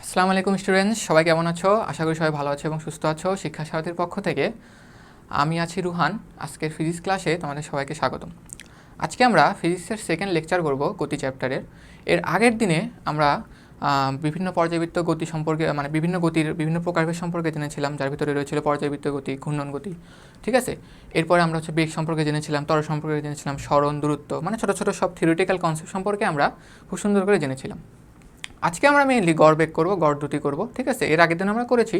আসসালামু আলাইকুম স্টুডেন্টস, সবাই কেমন আছো? আশা করি সবাই ভালো আছো এবং সুস্থ আছো। শিক্ষা সারথীর পক্ষ থেকে আমি আছি রুহান। আজকের ফিজিক্স ক্লাসে তোমাদের সবাইকে স্বাগতম। আজকে আমরা ফিজিক্সের সেকেন্ড লেকচার করব গতি চ্যাপ্টারের। এর আগের দিনে আমরা বিভিন্ন পর্যায়বৃত্ত গতি সম্পর্কে বিভিন্ন গতির বিভিন্ন প্রকারভেদ সম্পর্কে জেনেছিলাম, যার ভিতরে রয়েছিল পর্যায়বৃত্ত গতি, ঘূর্ণন গতি, ঠিক আছে। এরপরে আমরা বেগ সম্পর্কে জেনেছিলাম, ত্বরণ সম্পর্কে জেনেছিলাম, সরণ, দূরত্ব, ছোটো ছোটো সব থিওরিটিক্যাল কনসেপ্ট সম্পর্কে আমরা খুব সুন্দর করে জেনেছিলাম। আজকে আমরা মেইনলি গড় বেগ করবো, গড় দ্রুতি করবো, ঠিক আছে। এর আগের দিন আমরা করেছি,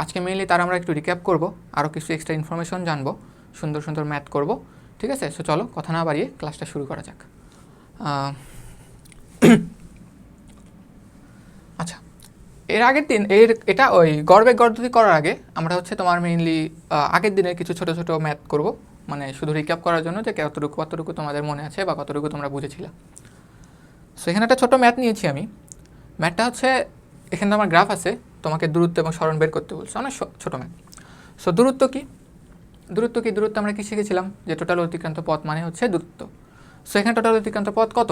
আজকে মেইনলি তার আমরা একটু রিক্যাপ করবো, আরও কিছু এক্সট্রা ইনফরমেশন জানবো, সুন্দর সুন্দর ম্যাথ করব, ঠিক আছে। সো চলো কথা না বাড়িয়ে ক্লাসটা শুরু করা যাক। আচ্ছা, এর আগের দিন এটা ওই গড় বেগ গড় দ্রুতি করার আগে আমরা তোমার মেইনলি আগের দিনের কিছু ছোটো ছোটো ম্যাথ করব, শুধু রিক্যাপ করার জন্য যে কতটুকু তোমাদের মনে আছে বা কতটুকু তোমরা বুঝেছিলে। সো এখানে একটা ছোটো ম্যাথ নিয়েছি আমি। ম্যাথটা এখানে আমার গ্রাফ আছে, তোমাকে দূরত্ব এবং সরণ বের করতে বলছে, অনেক ছোটো ম্যাথ। সো দূরত্ব কি দূরত্ব আমরা কি শিখেছিলাম যে টোটাল অতিক্রান্ত পথ মানে হচ্ছে দূরত্ব। সো এখানে টোটাল অতিক্রান্ত পথ কত?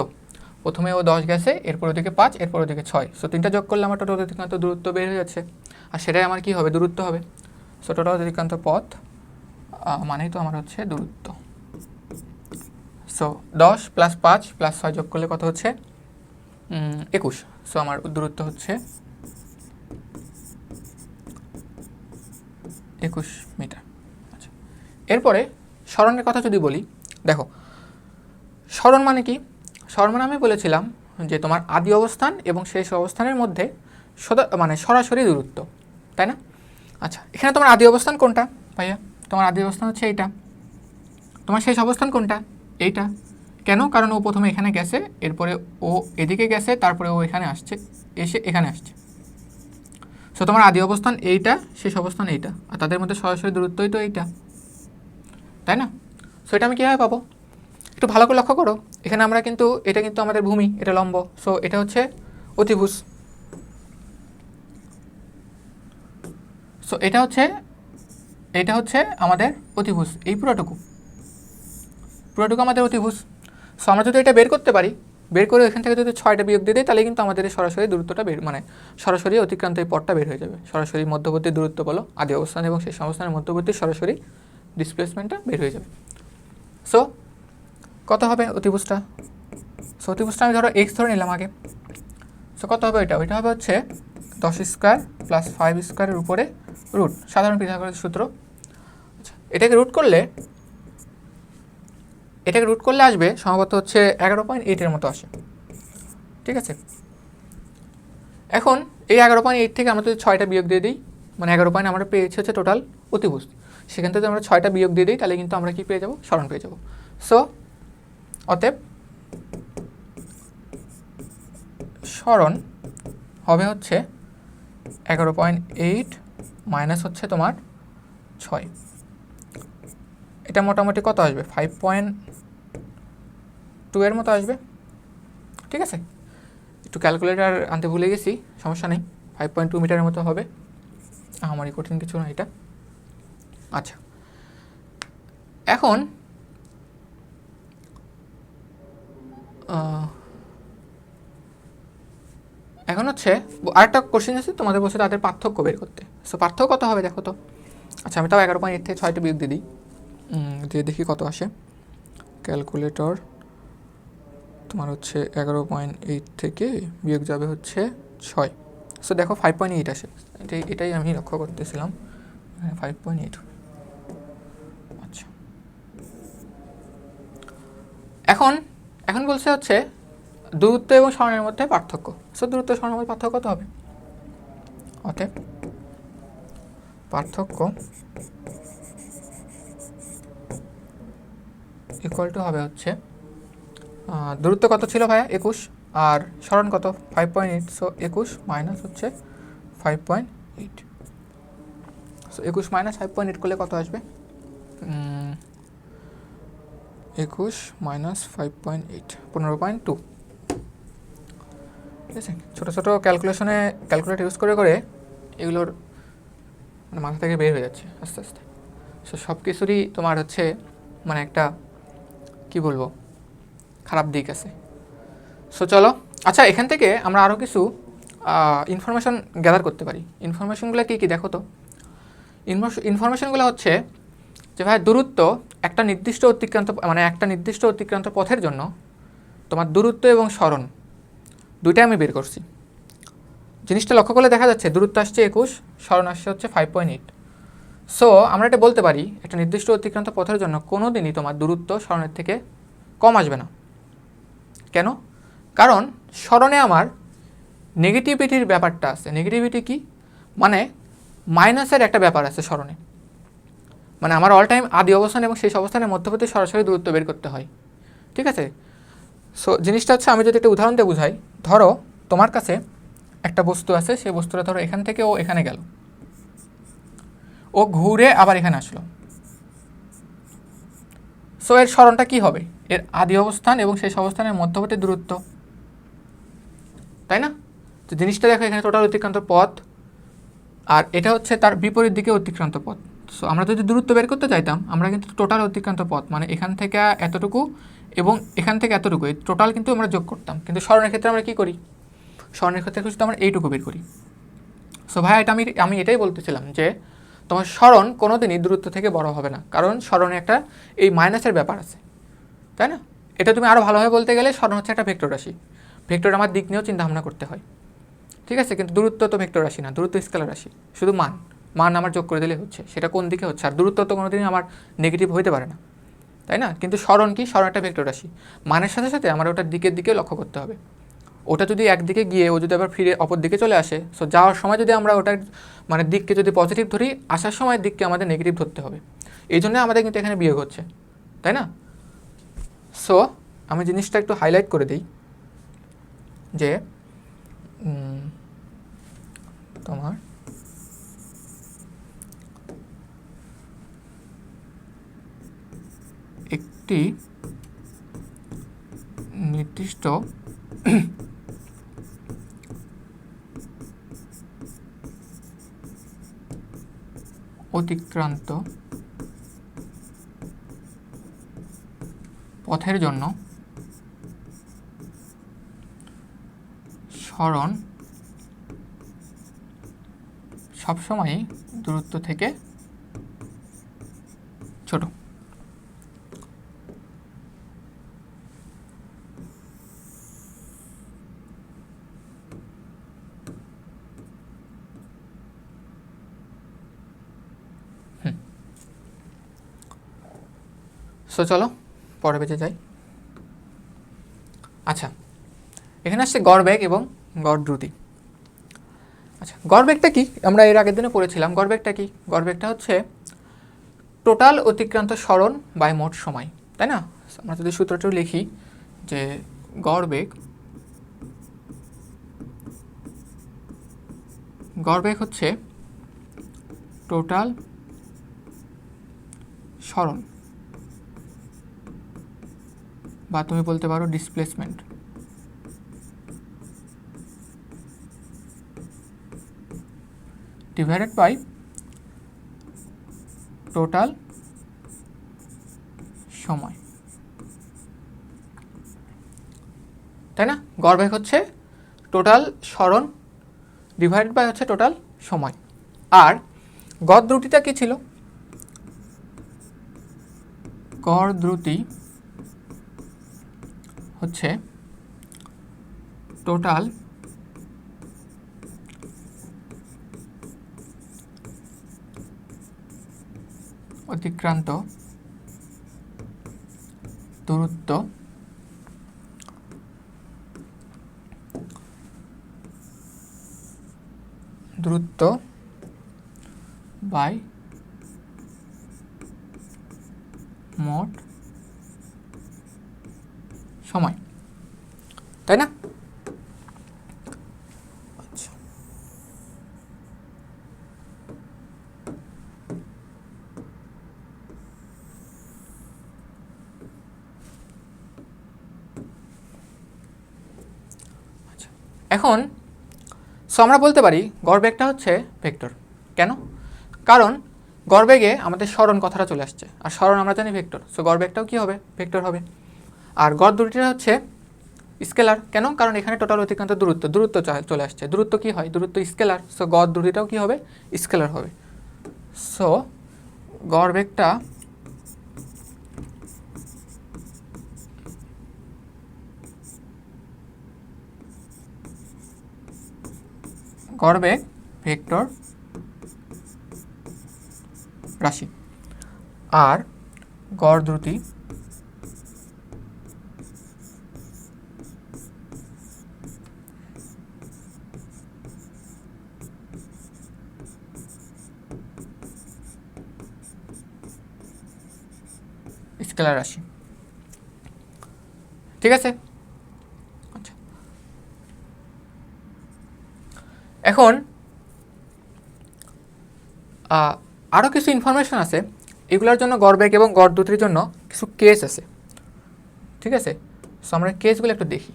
প্রথমে ও 10 গেছে, এরপর ওদিকে 5, এরপর ওদিকে 6। সো তিনটা যোগ করলে আমার টোটাল অতিক্রান্ত দূরত্ব বের হয়ে যাচ্ছে, আর সেটাই আমার কি হবে? দূরত্ব হবে। সো টোটাল অতিক্রান্ত পথ মানেই তো আমার হচ্ছে দূরত্ব। সো 10 + 5 + 6 যোগ করলে কত হচ্ছে? 21। সো আমার দূরত্ব হচ্ছে 21 মিটার। আচ্ছা, এরপরে সরণের কথা যদি বলি, দেখো সরণ মানে কি? সরণ মানে আমি বলেছিলাম যে তোমার আদি অবস্থান এবং শেষ অবস্থানের মধ্যে সরাসরি দূরত্ব, তাই না? আচ্ছা, এখানে তোমার আদি অবস্থান কোনটা ভাইয়া? তোমার আদি অবস্থান হচ্ছে এইটা। তোমার শেষ অবস্থান কোনটা? এইটা। কেন? কারণ ও প্রথমে এখানে গেছে, এরপরে ও এদিকে গেছে, তারপরে ও এখানে আসছে, এসে এখানে আসছে। সো তোমার আদি অবস্থান এইটা, শেষ অবস্থান এইটা, আর তাদের মধ্যে সরাসরি দূরত্বই তো এইটা, তাই না? সো এটা আমি কীভাবে পাবো? একটু ভালো করে লক্ষ্য করো, এখানে আমরা এটা কিন্তু আমাদের ভূমি, এটা লম্ব। সো এটা হচ্ছে অতিভুজ। সো এটা হচ্ছে আমাদের অতিভুজ, এই পুরোটুকু আমাদের অতিভুজ। সো আমরা যদি এটা বের করতে পারি, বের করে এখান থেকে যদি 6টা বিয়োগ দিয়ে দিই, তাহলে কিন্তু আমাদের সরাসরি দূরত্বটা সরাসরি অতিক্রান্ত এই পথটা বের হয়ে যাবে। সরাসরি মধ্যবর্তী দূরত্ব বলো, আদি অবস্থান এবং শেষ অবস্থানের মধ্যবর্তী সরাসরি ডিসপ্লেসমেন্টটা বের হয়ে যাবে। সো কত হবে অতিভুজটা? সো অতিভুজটা আমি ধরো এক্স ধরে নিলাম আগে। সো কত হবে ওইটা হবে হচ্ছে 10² + 5² উপরে রুট, সাধারণ পিথাগোরাসের সূত্র। আচ্ছা, এটাকে রুট করলে আসবে সম্ভবত হচ্ছে 11.8 মতো আসে, ঠিক আছে। এখন এই 11.8 থেকে আমরা যদি 6টা বিয়োগ দিয়ে দিই, 11 আমরা পেয়েছি হচ্ছে টোটাল অতিভুজ। সেখান থেকে আমরা 6টা বিয়োগ দিয়ে দিই, তাহলে কিন্তু আমরা কি পেয়ে যাবো? সরণ পেয়ে যাবো। সো অতএব সরণ হবে হচ্ছে 11.8 মাইনাস হচ্ছে তোমার 6। এটা মোটামুটি কত আসবে? 5.2 এর মতো আসবে, ঠিক আছে। একটু ক্যালকুলেটার আনতে ভুলে গেছি, সমস্যা নেই। 5.2 মিটারের মতো হবে, আমারই কঠিন কিছু না এটা। আচ্ছা, এখন হচ্ছে আরেকটা কোশ্চেন আছে, তোমাদের বসে তাদের পার্থক্য বের করতে। সো পার্থক্য কত হবে দেখো তো। আচ্ছা, আমি তাও 11.8 থেকে 6টা বিয়োগ দিয়ে দিই, দিয়ে দেখি কত আসে। ক্যালকুলেটর তোমার হচ্ছে 11.8 থেকে বিয়োগ যাবে হচ্ছে 6। সো দেখো 5.8 আসে, এটাই আমি লক্ষ্য করতেছিলাম, 5.8। আচ্ছা, এখন বলছে হচ্ছে দূরত্ব এবং সরণের মধ্যে পার্থক্য। সো দূরত্ব সরণের মধ্যে পার্থক্য কত হবে? অতএব পার্থক্য ইকুয়াল টু হবে হচ্ছে দূরত্ব কত ছিল ভাইয়া? 21, আর সরণ কত? 5.8। সো 21 মাইনাস হচ্ছে 5.8। সো 21 মাইনাস 5.8 করলে কত আসবে? 21 মাইনাস 5.8 15.2, ঠিক আছে। ছোটো ছোটো ক্যালকুলেটর ইউজ করে এগুলোর মাথা থেকে বের হয়ে যাচ্ছে আস্তে আস্তে। সো সব কিছুরই তোমার হচ্ছে একটা কি বলবো, খারাপ দিক আছে। সো চলো, আচ্ছা, এখান থেকে আমরা আরও কিছু ইনফরমেশন গ্যাদার করতে পারি। ইনফরমেশনগুলো কী কী দেখো তো। ইনফরমেশনগুলো হচ্ছে যে ভাই দূরত্ব একটা নির্দিষ্ট অতিক্রান্ত পথের জন্য তোমার দূরত্ব এবং সরণ দুইটাই আমি বের করছি। জিনিসটা লক্ষ্য করলে দেখা যাচ্ছে দূরত্ব আসছে 21, সরণ আসছে হচ্ছে 5.8। সো আমরা এটা বলতে পারি একটা নির্দিষ্ট অতিক্রান্ত পথের জন্য কোনো দিনই তোমার দূরত্ব সরণের থেকে কম আসবে না। কেন? কারণ সরণে আমার নেগেটিভিটির ব্যাপারটা আছে। নেগেটিভিটি কি? মানে মাইনাসের একটা ব্যাপার আছে সরণে। মানে আমার অল টাইম আদি অবস্থান এবং শেষ অবস্থানের মধ্যবর্তী সরাসরি দূরত্ব বের করতে হয়। ঠিক আছে? সো জিনিসটা হচ্ছে, আমি যদি একটা উদাহরণ দিয়ে বুঝাই, ধরো তোমার কাছে একটা বস্তু আছে, সেই বস্তুটা ধরো এখান থেকে ও এখানে গেল, ও ঘুরে আবার এখানে আসলো। সো এর সরণটা কি হবে? এর আদি অবস্থান এবং শেষ অবস্থানের মধ্যবর্তী দূরত্ব, তাই না? তো জিনিসটা দেখো, এখানে টোটাল অতিক্রান্ত পথ, আর এটা হচ্ছে তার বিপরীত দিকে অতিক্রান্ত পথ। সো আমরা যদি দূরত্ব বের করতে চাইতাম, আমরা কিন্তু টোটাল অতিক্রান্ত পথ মানে এখান থেকে এতটুকু এবং এখান থেকে এতটুকু, এই টোটাল কিন্তু আমরা যোগ করতাম। কিন্তু সরণের ক্ষেত্রে আমরা কী করি? সরণের ক্ষেত্রে শুধু আমরা এইটুকু বের করি। সো ভাই এটা আমি এটাই বলতেছিলাম যে তোমার সরণ কোনো দিনই দূরত্ব থেকে বড় হবে না, কারণ সরণে একটা এই মাইনাসের ব্যাপার আছে, তাই না? এটা তুমি আরও ভালোভাবে বলতে গেলে সরণ হচ্ছে একটা ভেক্টর রাশি। ভেক্টর আমার দিক নিয়েও চিন্তাভাবনা করতে হয়, ঠিক আছে? কিন্তু দূরত্ব তো ভেক্টর রাশি না, দূরত্ব স্কেলার রাশি। শুধু মান আমার যোগ করে দিলে হচ্ছে, সেটা কোন দিকে হচ্ছে। আর দূরত্ব তো কোনোদিনই আমার নেগেটিভ হইতে পারে না, তাই না? কিন্তু সরণ কি? সরণ একটা ভেক্টর রাশি। মানের সাথে সাথে আমার ওটার দিকের দিকে লক্ষ্য করতে হবে। ওটা যদি একদিকে গিয়ে ও যদি আবার ফিরে অপর দিকে চলে আসে, সো যাওয়ার সময় যদি আমরা ওটার মানে দিককে যদি পজিটিভ ধরি, আসার সময় দিককে আমাদের নেগেটিভ ধরতে হবে। এই জন্য আমাদের কিন্তু এখানে বিয়োগ হচ্ছে, তাই না? সো আমি জিনিসটা একটু হাইলাইট করে দিই যে তোমার একটি নির্দিষ্ট অতিক্রান্ত পথের জন্য সরণ সবসময়ই দূরত্ব থেকে ছোট। সো চলো পরে পেজে যাই। আচ্ছা, এখানে আসছে গড়বেগ এবং গড় দ্রুতি। আচ্ছা, গড়বেগটা কি? আমরা এর আগের দিনে পড়েছিলাম। গড়বেগটা কি? গড়বেগটা হচ্ছে টোটাল অতিক্রান্ত সরণ বাই মোট সময়, তাই না? আমরা যদি সূত্রটা লিখি যে গড়বেগ হচ্ছে টোটাল সরণ, বা তুমি বলতে পারো ডিসপ্লেসমেন্ট, ডিভাইডেড বাই টোটাল সময়, তাই না? গড়বেগ হচ্ছে টোটাল সরণ ডিভাইডেড বাই হচ্ছে টোটাল সময়। আর গড় দ্রুতিটা কি ছিল? গড় দ্রুতি হচ্ছে টোটাল অতিক্রান্ত দূরত্ব বাই মোট সময়, তাই না? আচ্ছা, এখন সো আমরা বলতে পারি গড়বেগটা হচ্ছে ভেক্টর। কেন? কারণ গড়বেগে আমাদের সরণ কথাটা চলে আসছে, আর সরণ আমরা জানি ভেক্টর। সো গড়বেগটাও কী হবে? ভেক্টর হবে। আর গড় দ্রুতিটা হচ্ছে স্কেলার কেন? কারণ এখানে টোটাল অতিক্রান্ত দূরত্ব চলে আসছে। দূরত্ব কি হয়? দূরত্ব স্কেলার। সো গড় দ্রুতিটাও কি হবে? স্কেলার হবে। সো গড় বেগটা গড় বেগ ভেক্টর রাশি আর গড় দ্রুতি স্কেলার রাশি। ঠিক আছে? আচ্ছা, এখন আরও কিছু ইনফরমেশন আছে। এগুলোর জন্য গড় বেগ এবং গড় দ্রুতির জন্য কিছু কেস আছে। ঠিক আছে? সো আমরা কেসগুলো একটু দেখি।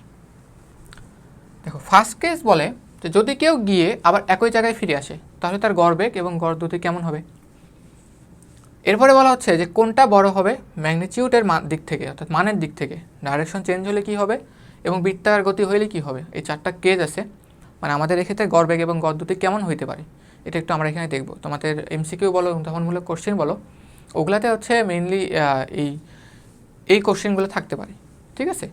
দেখো, ফার্স্ট কেস বলে যে যদি কেউ গিয়ে আবার একই জায়গায় ফিরে আসে তাহলে তার গড় বেগ এবং গড় দ্রুতি কেমন হবে। এরপরে বলা হচ্ছে যে কোনটা বড় হবে ম্যাগনিটিউডের দিক থেকে, অর্থাৎ মানের দিক থেকে। ডাইরেকশন চেঞ্জ হলে কি হবে এবং বৃত্তাকার গতি হলে কি হবে। এই 4টা কেস আছে। মানে আমাদের এক্ষেত্রে গড় বেগ এবং গড় দ্রুতি কেমন হইতে পারে এটা একটু আমরা এখানে দেখব। তোমাদের এমসিকিউ বলো, উদাহরণমূলক কোশ্চেন বলো, ওগুলাতে হচ্ছে মেইনলি এই কোশ্চেনগুলো থাকতে পারে। ঠিক আছে?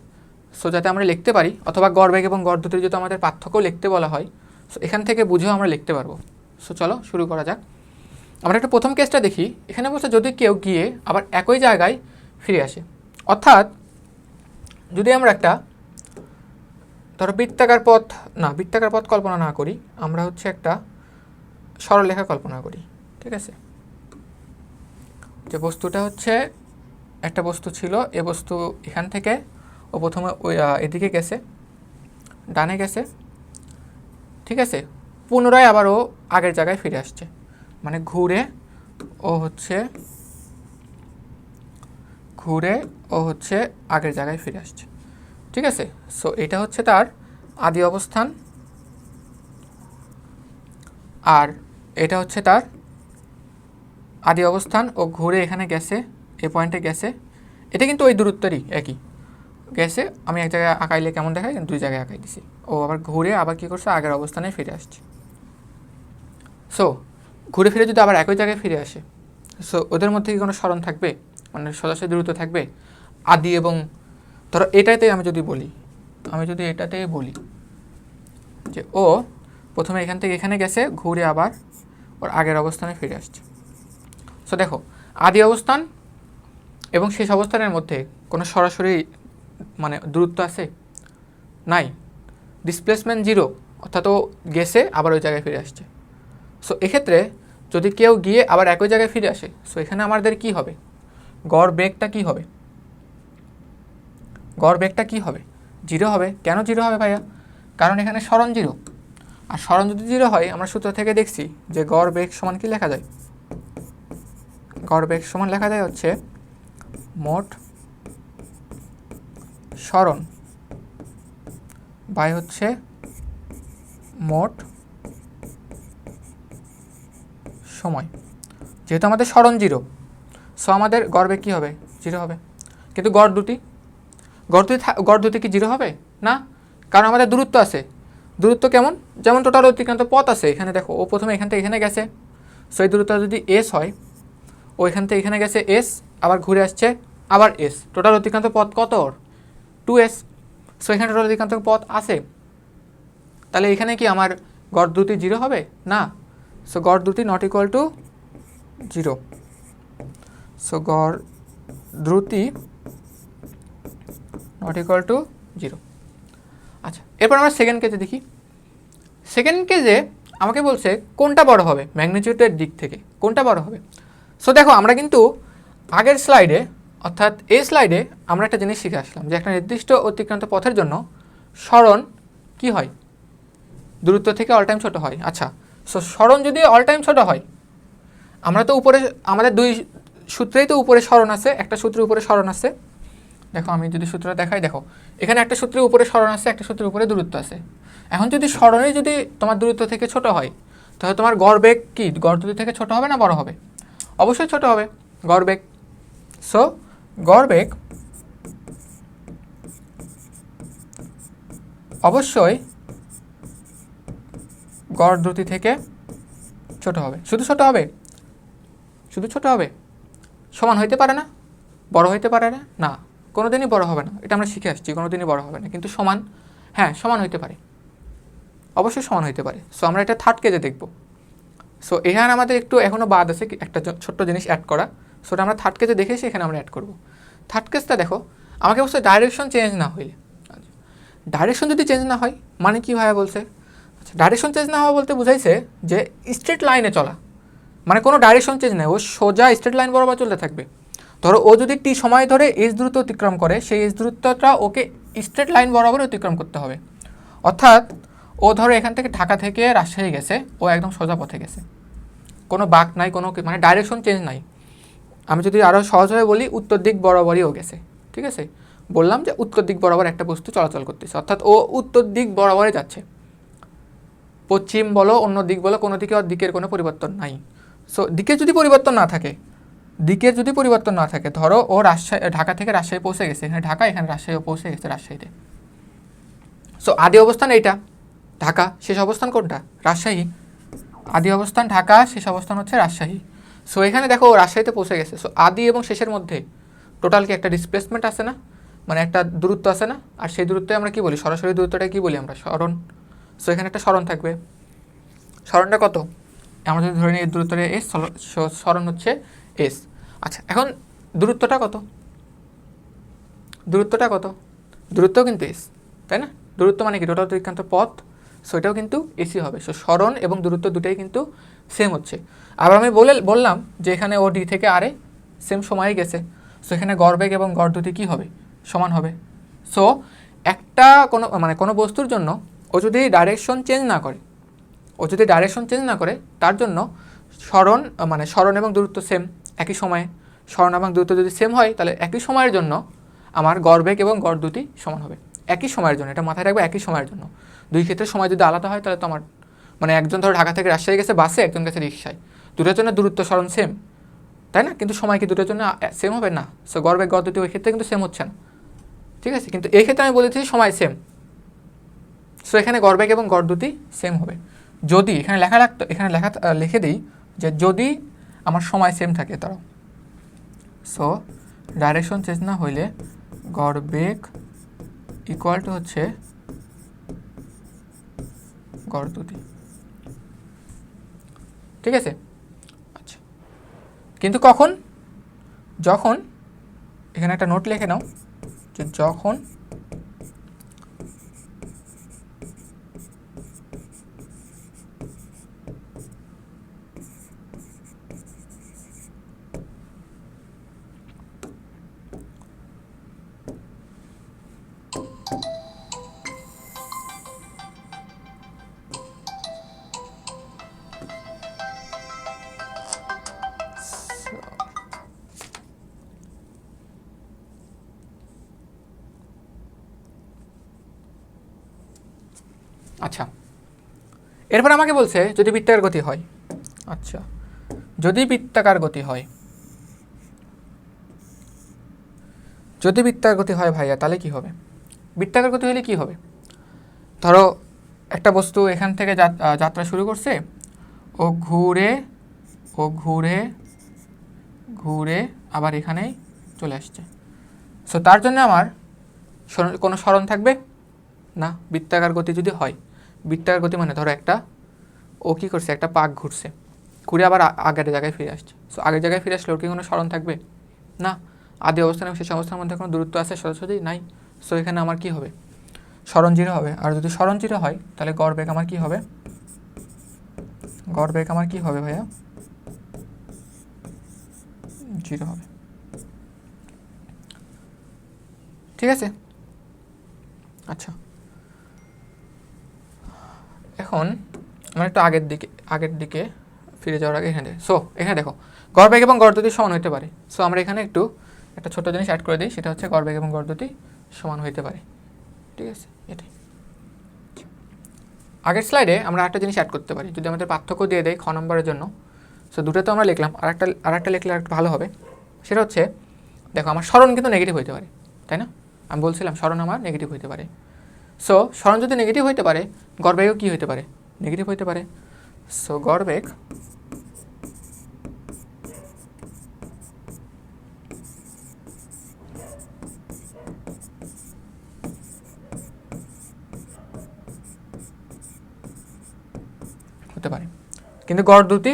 সো যাতে আমরা লিখতে পারি, অথবা গড় বেগ এবং গড় দ্রুতির যদি আমাদের পার্থক্য লিখতে বলা হয়, সো এখান থেকে বুঝেও আমরা লিখতে পারবো। সো চলো শুরু করা যাক। আমরা একটা প্রথম কেসটা দেখি। এখানে বলছে যদি কেউ গিয়ে আবার একই জায়গায় ফিরে আসে, অর্থাৎ যদি আমরা একটা ধরো বৃত্তাকার পথ কল্পনা না করি, আমরা হচ্ছে একটা সরলরেখা কল্পনা করি। ঠিক আছে? যে বস্তুটা হচ্ছে একটা বস্তু ছিল, এ বস্তু এখান থেকে ও প্রথমে ওই এদিকে গেছে, ডানে গেছে। ঠিক আছে? পুনরায় আবার ও আগের জায়গায় ফিরে আসছে, মানে ঘুরে ও হচ্ছে আগের জায়গায় ফিরে আসছে। ঠিক আছে? সো এটা হচ্ছে তার আদি অবস্থান, আর এটা হচ্ছে তার আদি অবস্থান। ও ঘুরে এখানে গেছে, এই পয়েন্টে গেছে। এটা কিন্তু ওই দূরত্বেরই একই গেছে। আমি এক জায়গায় আঁকাইলে কেমন দেখায়, কিন্তু 2 জায়গায় আঁকাই দিছি। ও আবার ঘুরে আবার কী করছে, আগের অবস্থানে ফিরে আসছে। সো ঘুরে ফিরে যদি আবার একই জায়গায় ফিরে আসে, সো ওদের মধ্যে কি কোনো সরণ থাকবে, মানে সরাসরি দূরত্ব থাকবে আদি এবং ধরো এটাতে আমি যদি বলি যে ও প্রথমে এখান থেকে এখানে গেছে, ঘুরে আবার ওর আগের অবস্থানে ফিরে আসছে। সো দেখো, আদি অবস্থান এবং শেষ অবস্থানের মধ্যে কোনো সরাসরি মানে দূরত্ব আছে? নাই। ডিসপ্লেসমেন্ট 0, অর্থাৎ ও গেছে আবার ওই জায়গায় ফিরে আসছে। সো এক্ষেত্রে যদি কেউ গিয়ে আবার একই জায়গায় ফিরে আসে, সো এখানে আমাদের কি হবে, গড় বেগটা কি হবে? 0 হবে। কেন 0 হবে ভাইয়া? কারণ এখানে সরণ 0, আর সরণ যদি 0 হয়, আমরা সূত্র থেকে দেখছি যে গড় বেগ সমান কি লেখা যায়? গড় বেগ সমান লেখা যায় হচ্ছে মোট সরণ বাই হচ্ছে মোট সময়। যেহেতু আমাদের সরণ 0, সো আমাদের গড় বেগ কী হবে? 0 হবে। কিন্তু গড় দ্রুতি কি 0 হবে? না, কারণ আমাদের দূরত্ব আছে। দূরত্ব কেমন? যেমন টোটাল অতিক্রান্ত পথ আছে। এখানে দেখো, ও প্রথমে এখান থেকে এখানে গেছে, সো এই দূরত্ব যদি এস হয়, ও এখান থেকে এখানে গেছে এস, আবার ঘুরে আসছে আবার এস। টোটাল অতিক্রান্ত পথ কত? 2s। সো এখানে টোটাল অতিক্রান্ত পথ আছে। তাহলে এখানে কি আমার গড় দ্রুতি 0 হবে? না। সো গড় দ্রুতি নট ইকুয়াল টু 0। সো গড় দ্রুতি নট ইকুয়াল টু 0। আচ্ছা, এরপর আমরা সেকেন্ড কেজে দেখি। সেকেন্ড কেজে আমাকে বলছে কোনটা বড় হবে ম্যাগনিটিউডের দিক থেকে, কোনটা বড় হবে। সো দেখো, আমরা কিন্তু আগের স্লাইডে, অর্থাৎ এই স্লাইডে আমরা একটা জিনিস শিখে আসলাম যে একটা নির্দিষ্ট অতিক্রান্ত পথের জন্য সরণ কি হয়, দূরত্ব থেকে অল টাইম ছোট হয়। আচ্ছা, সো সরণ যদি অল টাইম ছোট হয়, আমরা তো উপরে আমাদের 2 সূত্রেই তো উপরে সরণ আছে, একটা সূত্রের উপরে সরণ আছে। দেখো, আমি যদি সূত্রটা দেখাই, দেখো এখানে একটা সূত্রের উপরে সরণ আছে, একটা সূত্রের উপরে দূরত্ব আছে। এখন যদি সরণই যদি তোমার দূরত্ব থেকে ছোট হয়, তাহলে তোমার গড় বেগ কি গড় দ্রুতি থেকে ছোট হবে না বড় হবে? অবশ্যই ছোট হবে গড় বেগ। সো গড় বেগ অবশ্যই গড় দ্রুতি থেকে ছোট হবে। শুধু ছোট হবে, শুধু ছোট হবে, সমান হইতে পারে না, বড় হইতে পারে না, না কোনো দিনই বড় হবে না, এটা আমরা শিখে আসছি, কোনো দিনই বড় হবে না। কিন্তু সমান, হ্যাঁ সমান হইতে পারে, অবশ্যই সমান হইতে পারে। সো আমরা এটা থার্ড কেজে দেখব। সো এখানে আমাদের একটু এখনও বাদ আছে একটা ছোট্ট জিনিস অ্যাড করা, সো এটা আমরা থার্ড কেজে দেখে এসে এখানে আমরা অ্যাড করব। থার্ড কেজটা দেখো, আমাকে বলছে ডাইরেকশন চেঞ্জ না হইলে, ডাইরেকশন যদি চেঞ্জ না হয় মানে কী ভাবে বলছে, আচ্ছা ডাইরেকশন চেঞ্জ না হওয়া বলতে বুঝাইছে যে স্ট্রেট লাইনে চলা, মানে কোনো ডাইরেকশন চেঞ্জ নেই, ও সোজা স্ট্রেট লাইন বরাবর চলতে থাকবে। ধরো ও যদি টি সময় ধরে এস দূরত্ব অতিক্রম করে, সেই এস দূরত্বটা ওকে স্ট্রেট লাইন বরাবর অতিক্রম করতে হবে। অর্থাৎ ও ধরো এখান থেকে ঢাকা থেকে রাজশাহী গেছে, ও একদম সোজা পথে গেছে, কোনো বাঁক নাই, কোনো মানে ডাইরেকশন চেঞ্জ নাই। আমি যদি আরও সহজভাবে বলি, উত্তর দিক বরাবরই ও গেছে, ঠিক আছে। বললাম যে উত্তর দিক বরাবর একটা বস্তু চলাচল করতেছে, অর্থাৎ ও উত্তর দিক বরাবরই যাচ্ছে, পশ্চিম বলো অন্য দিক বলো, কোনো দিকে ওর দিকের কোনো পরিবর্তন নাই। সো দিকের যদি পরিবর্তন না থাকে, দিকের যদি পরিবর্তন না থাকে, ধরো ও রাজশাহী ঢাকা থেকে রাজশাহী পৌঁছে গেছে, এখানে ঢাকা, এখানে রাজশাহী পৌঁছে গেছে রাজশাহীতে। সো আদি অবস্থান এইটা ঢাকা, শেষ অবস্থান কোনটা, রাজশাহী। আদি অবস্থান ঢাকা, শেষ অবস্থান হচ্ছে রাজশাহী। সো এখানে দেখো ও রাজশাহীতে পৌঁছে গেছে। সো আদি এবং শেষের মধ্যে টোটাল কি একটা ডিসপ্লেসমেন্ট আছে না, মানে একটা দূরত্ব আছে না, আর সেই দূরত্বে আমরা কি বলি, সরাসরি দূরত্বটা কি বলি আমরা, সরণ। সো এখানে একটা সরণ থাকবে, সরণটা কত, আমরা যদি ধরে নিই এই দূরত্বটা এস, সরণ হচ্ছে এস। আচ্ছা এখন দূরত্বটা কত, দূরত্বটা কত, দূরত্ব কিন্তু এস, তাই না। দূরত্ব মানে কি, টোটাল অতিক্রান্ত পথ, সো এটাও কিন্তু এসি হবে। সো সরণ এবং দূরত্ব দুটাই কিন্তু সেম হচ্ছে। আবার আমি বললাম যে এখানে ও ডি থেকে আরে সেম সময়ে গেছে, সো এখানে গড়বেগ এবং গড় দ্রুতি কী হবে, সমান হবে। সো একটা কোনো বস্তুর জন্য ও যদি ডাইরেকশন চেঞ্জ না করে, তার জন্য সরণ এবং দূরত্ব সেম একই সময়ে, সরণ এবং দূরত্ব যদি সেম হয় তাহলে একই সময়ের জন্য আমার গড়বেগ এবং গড় দ্রুতি সমান হবে, একই সময়ের জন্য, এটা মাথায় রাখবে, একই সময়ের জন্য। দুই ক্ষেত্রে সময় যদি আলাদা হয় তাহলে তো আমার মানে একজন ধরো ঢাকা থেকে রাজশাহী গেছে বাসে, একজন গেছে রিক্সায়, দুটোর জন্য দূরত্ব সরণ সেম, তাই না, কিন্তু সময় কি দুটোর জন্য সেম হবে না। সো গড়বেগ গড় দ্রুতি ওই ক্ষেত্রে কিন্তু সেম হচ্ছে না, ঠিক আছে। কিন্তু এই ক্ষেত্রে আমি বলেছি সময় সেম, সো এখানে গড়বেগ এবং গড় দ্রুতি সেম হবে। যদি এখানে লিখে দিই যে যদি আমার সময় সেম থাকে তাও, সো ডাইরেকশন চেঞ্জ না হইলে গড়বেগ ইকুয়াল টু হচ্ছে গড় দ্রুতি, ঠিক আছে। আচ্ছা কিন্তু কখন, যখন এখানে একটা নোট লিখে নাও যে যখন আচ্ছা এরপর আমাকে বলছে যদি বৃত্তাকার গতি হয়, আচ্ছা যদি বৃত্তাকার গতি হয়, ভাইয়া তাহলে কি হবে, বৃত্তাকার গতি হলে কি হবে। ধরো একটা বস্তু এখান থেকে যাত্রা শুরু করছে, ও ঘুরে ঘুরে আবার এখানেই চলে আসছে। সো তার জন্য আমার কোনো সরণ থাকবে না। বৃত্তাকার গতি যদি হয়, বৃত্তাকার গতি মানে ধরো ও কী করছে, একটা পাক ঘুরছে, ঘুরে আবার আগের জায়গায় ফিরে আসছে। সো আগের জায়গায় ফিরে আসলে ওর কি কোনো সরণ থাকবে না। আদি অবস্থান এবং শেষ অবস্থানের মধ্যে কোনো দূরত্ব আছে, সোজাসুজি নাই। সো এখানে আমার কি হবে, সরণ জিরো হবে। আর যদি সরণ জিরো হয় তাহলে গড়বেগ আমার কি হবে, ভাইয়া জিরো হবে, ঠিক আছে। আচ্ছা এখন আমরা একটু আগের দিকে ফিরে যাওয়ার আগে এখানে দেখো গড়বেগ এবং গড় দ্রুতি সমান হতে পারে। সো আমরা এখানে একটা ছোট জিনিস অ্যাড করে দিই, সেটা হচ্ছে গড়বেগ এবং গড় দ্রুতি সমান হতে পারে, ঠিক আছে। এটাই আগের স্লাইডে আমরা একটা জিনিস অ্যাড করতে পারি, যদি আমাদের পার্থক্য দিয়ে দেয় খ নম্বরের জন্য। সো দুটো তো আমরা লিখলাম, আরেকটা লিখলে একটু ভালো হবে। সেটা হচ্ছে দেখো আমার সরণ কিন্তু নেগেটিভ হতে পারে, তাই না, আমি বলছিলাম সরণ আমার নেগেটিভ হতে পারে। সো সরণ যদি নেগেটিভ হইতে পারে, গড়বেগও কী হইতে পারে? নেগেটিভ হইতে পারে। সো গড়বেগ হতে পারে, কিন্তু গড় দ্রুতি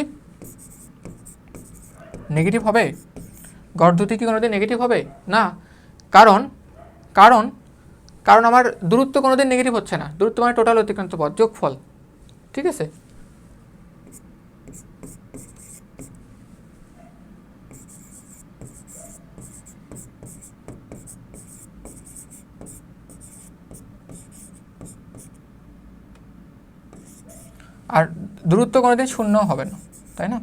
নেগেটিভ হবে? গড় দ্রুতি কি কোনোদিন নেগেটিভ হবে না? কারণ কারণ কারণ আমার দূরত্ব কোনোদিন নেগেটিভ হচ্ছে না। দূরত্ব মানে টোটাল অতিক্রান্ত পথ যোগফল, ঠিক আছে? আর দূরত্ব কোনোদিন শূন্য হবে না, তাই না?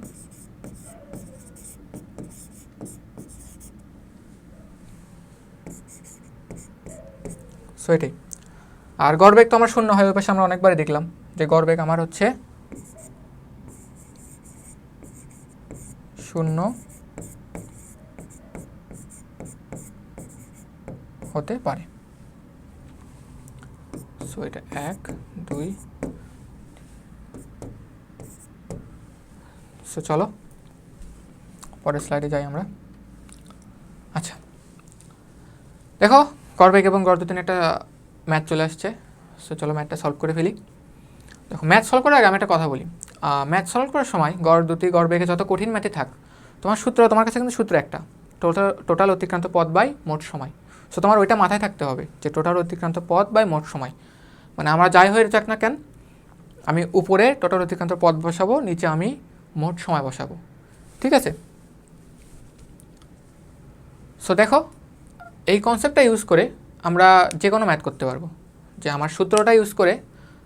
সো এটাই। আর গড়বেগ তো আমার শূন্য হয়, ওই পাশে আমরা অনেকবারই দেখলাম যে গড়বেগ আমার হচ্ছে শূন্য হতে পারে। সো এটা 1 2। সো চলো পরের স্লাইডে যাই আমরা। আচ্ছা দেখো, গড়বেগ এবং গড় দ্রুতি নিয়ে একটা ম্যাথ চলে আসছে। সো চলো ম্যাথটা সলভ করে ফেলি। দেখো, ম্যাথ সলভ করার আগে আমি একটা কথা বলি। ম্যাথ সলভ করার সময় গড় দ্রুতি গড়বেগে যত কঠিন ম্যাথই থাক, তোমার কাছে কিন্তু সূত্র একটা, টোটাল অতিক্রান্ত পথ বাই মোট সময়। সো তোমার ওইটা মাথায় থাকতে হবে যে টোটাল অতিক্রান্ত পথ বাই মোট সময়, মানে আমরা যাই হয়ে যাক না কেন, আমি উপরে টোটাল অতিক্রান্ত পথ বসাবো, নিচে আমি মোট সময় বসাবো, ঠিক আছে? সো দেখো, এই কনসেপ্টটা ইউজ করে আমরা যে কোনো ম্যাথ করতে পারবো। যে আমার সূত্রটা ইউজ করে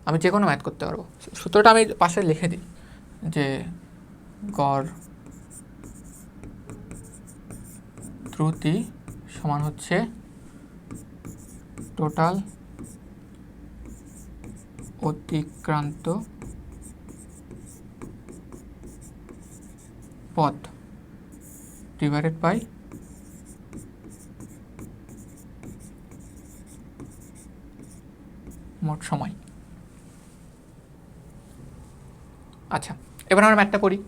আমি যে কোনো ম্যাথ করতে পারবো। সূত্রটা আমি পাশে লিখে দিই যে গড় দ্রুতি সমান হচ্ছে টোটাল অতিক্রান্ত পথ ডিভাইডেড বাই মোট সময়। আচ্ছা, এবার আমরা ম্যাথটা পড়ি।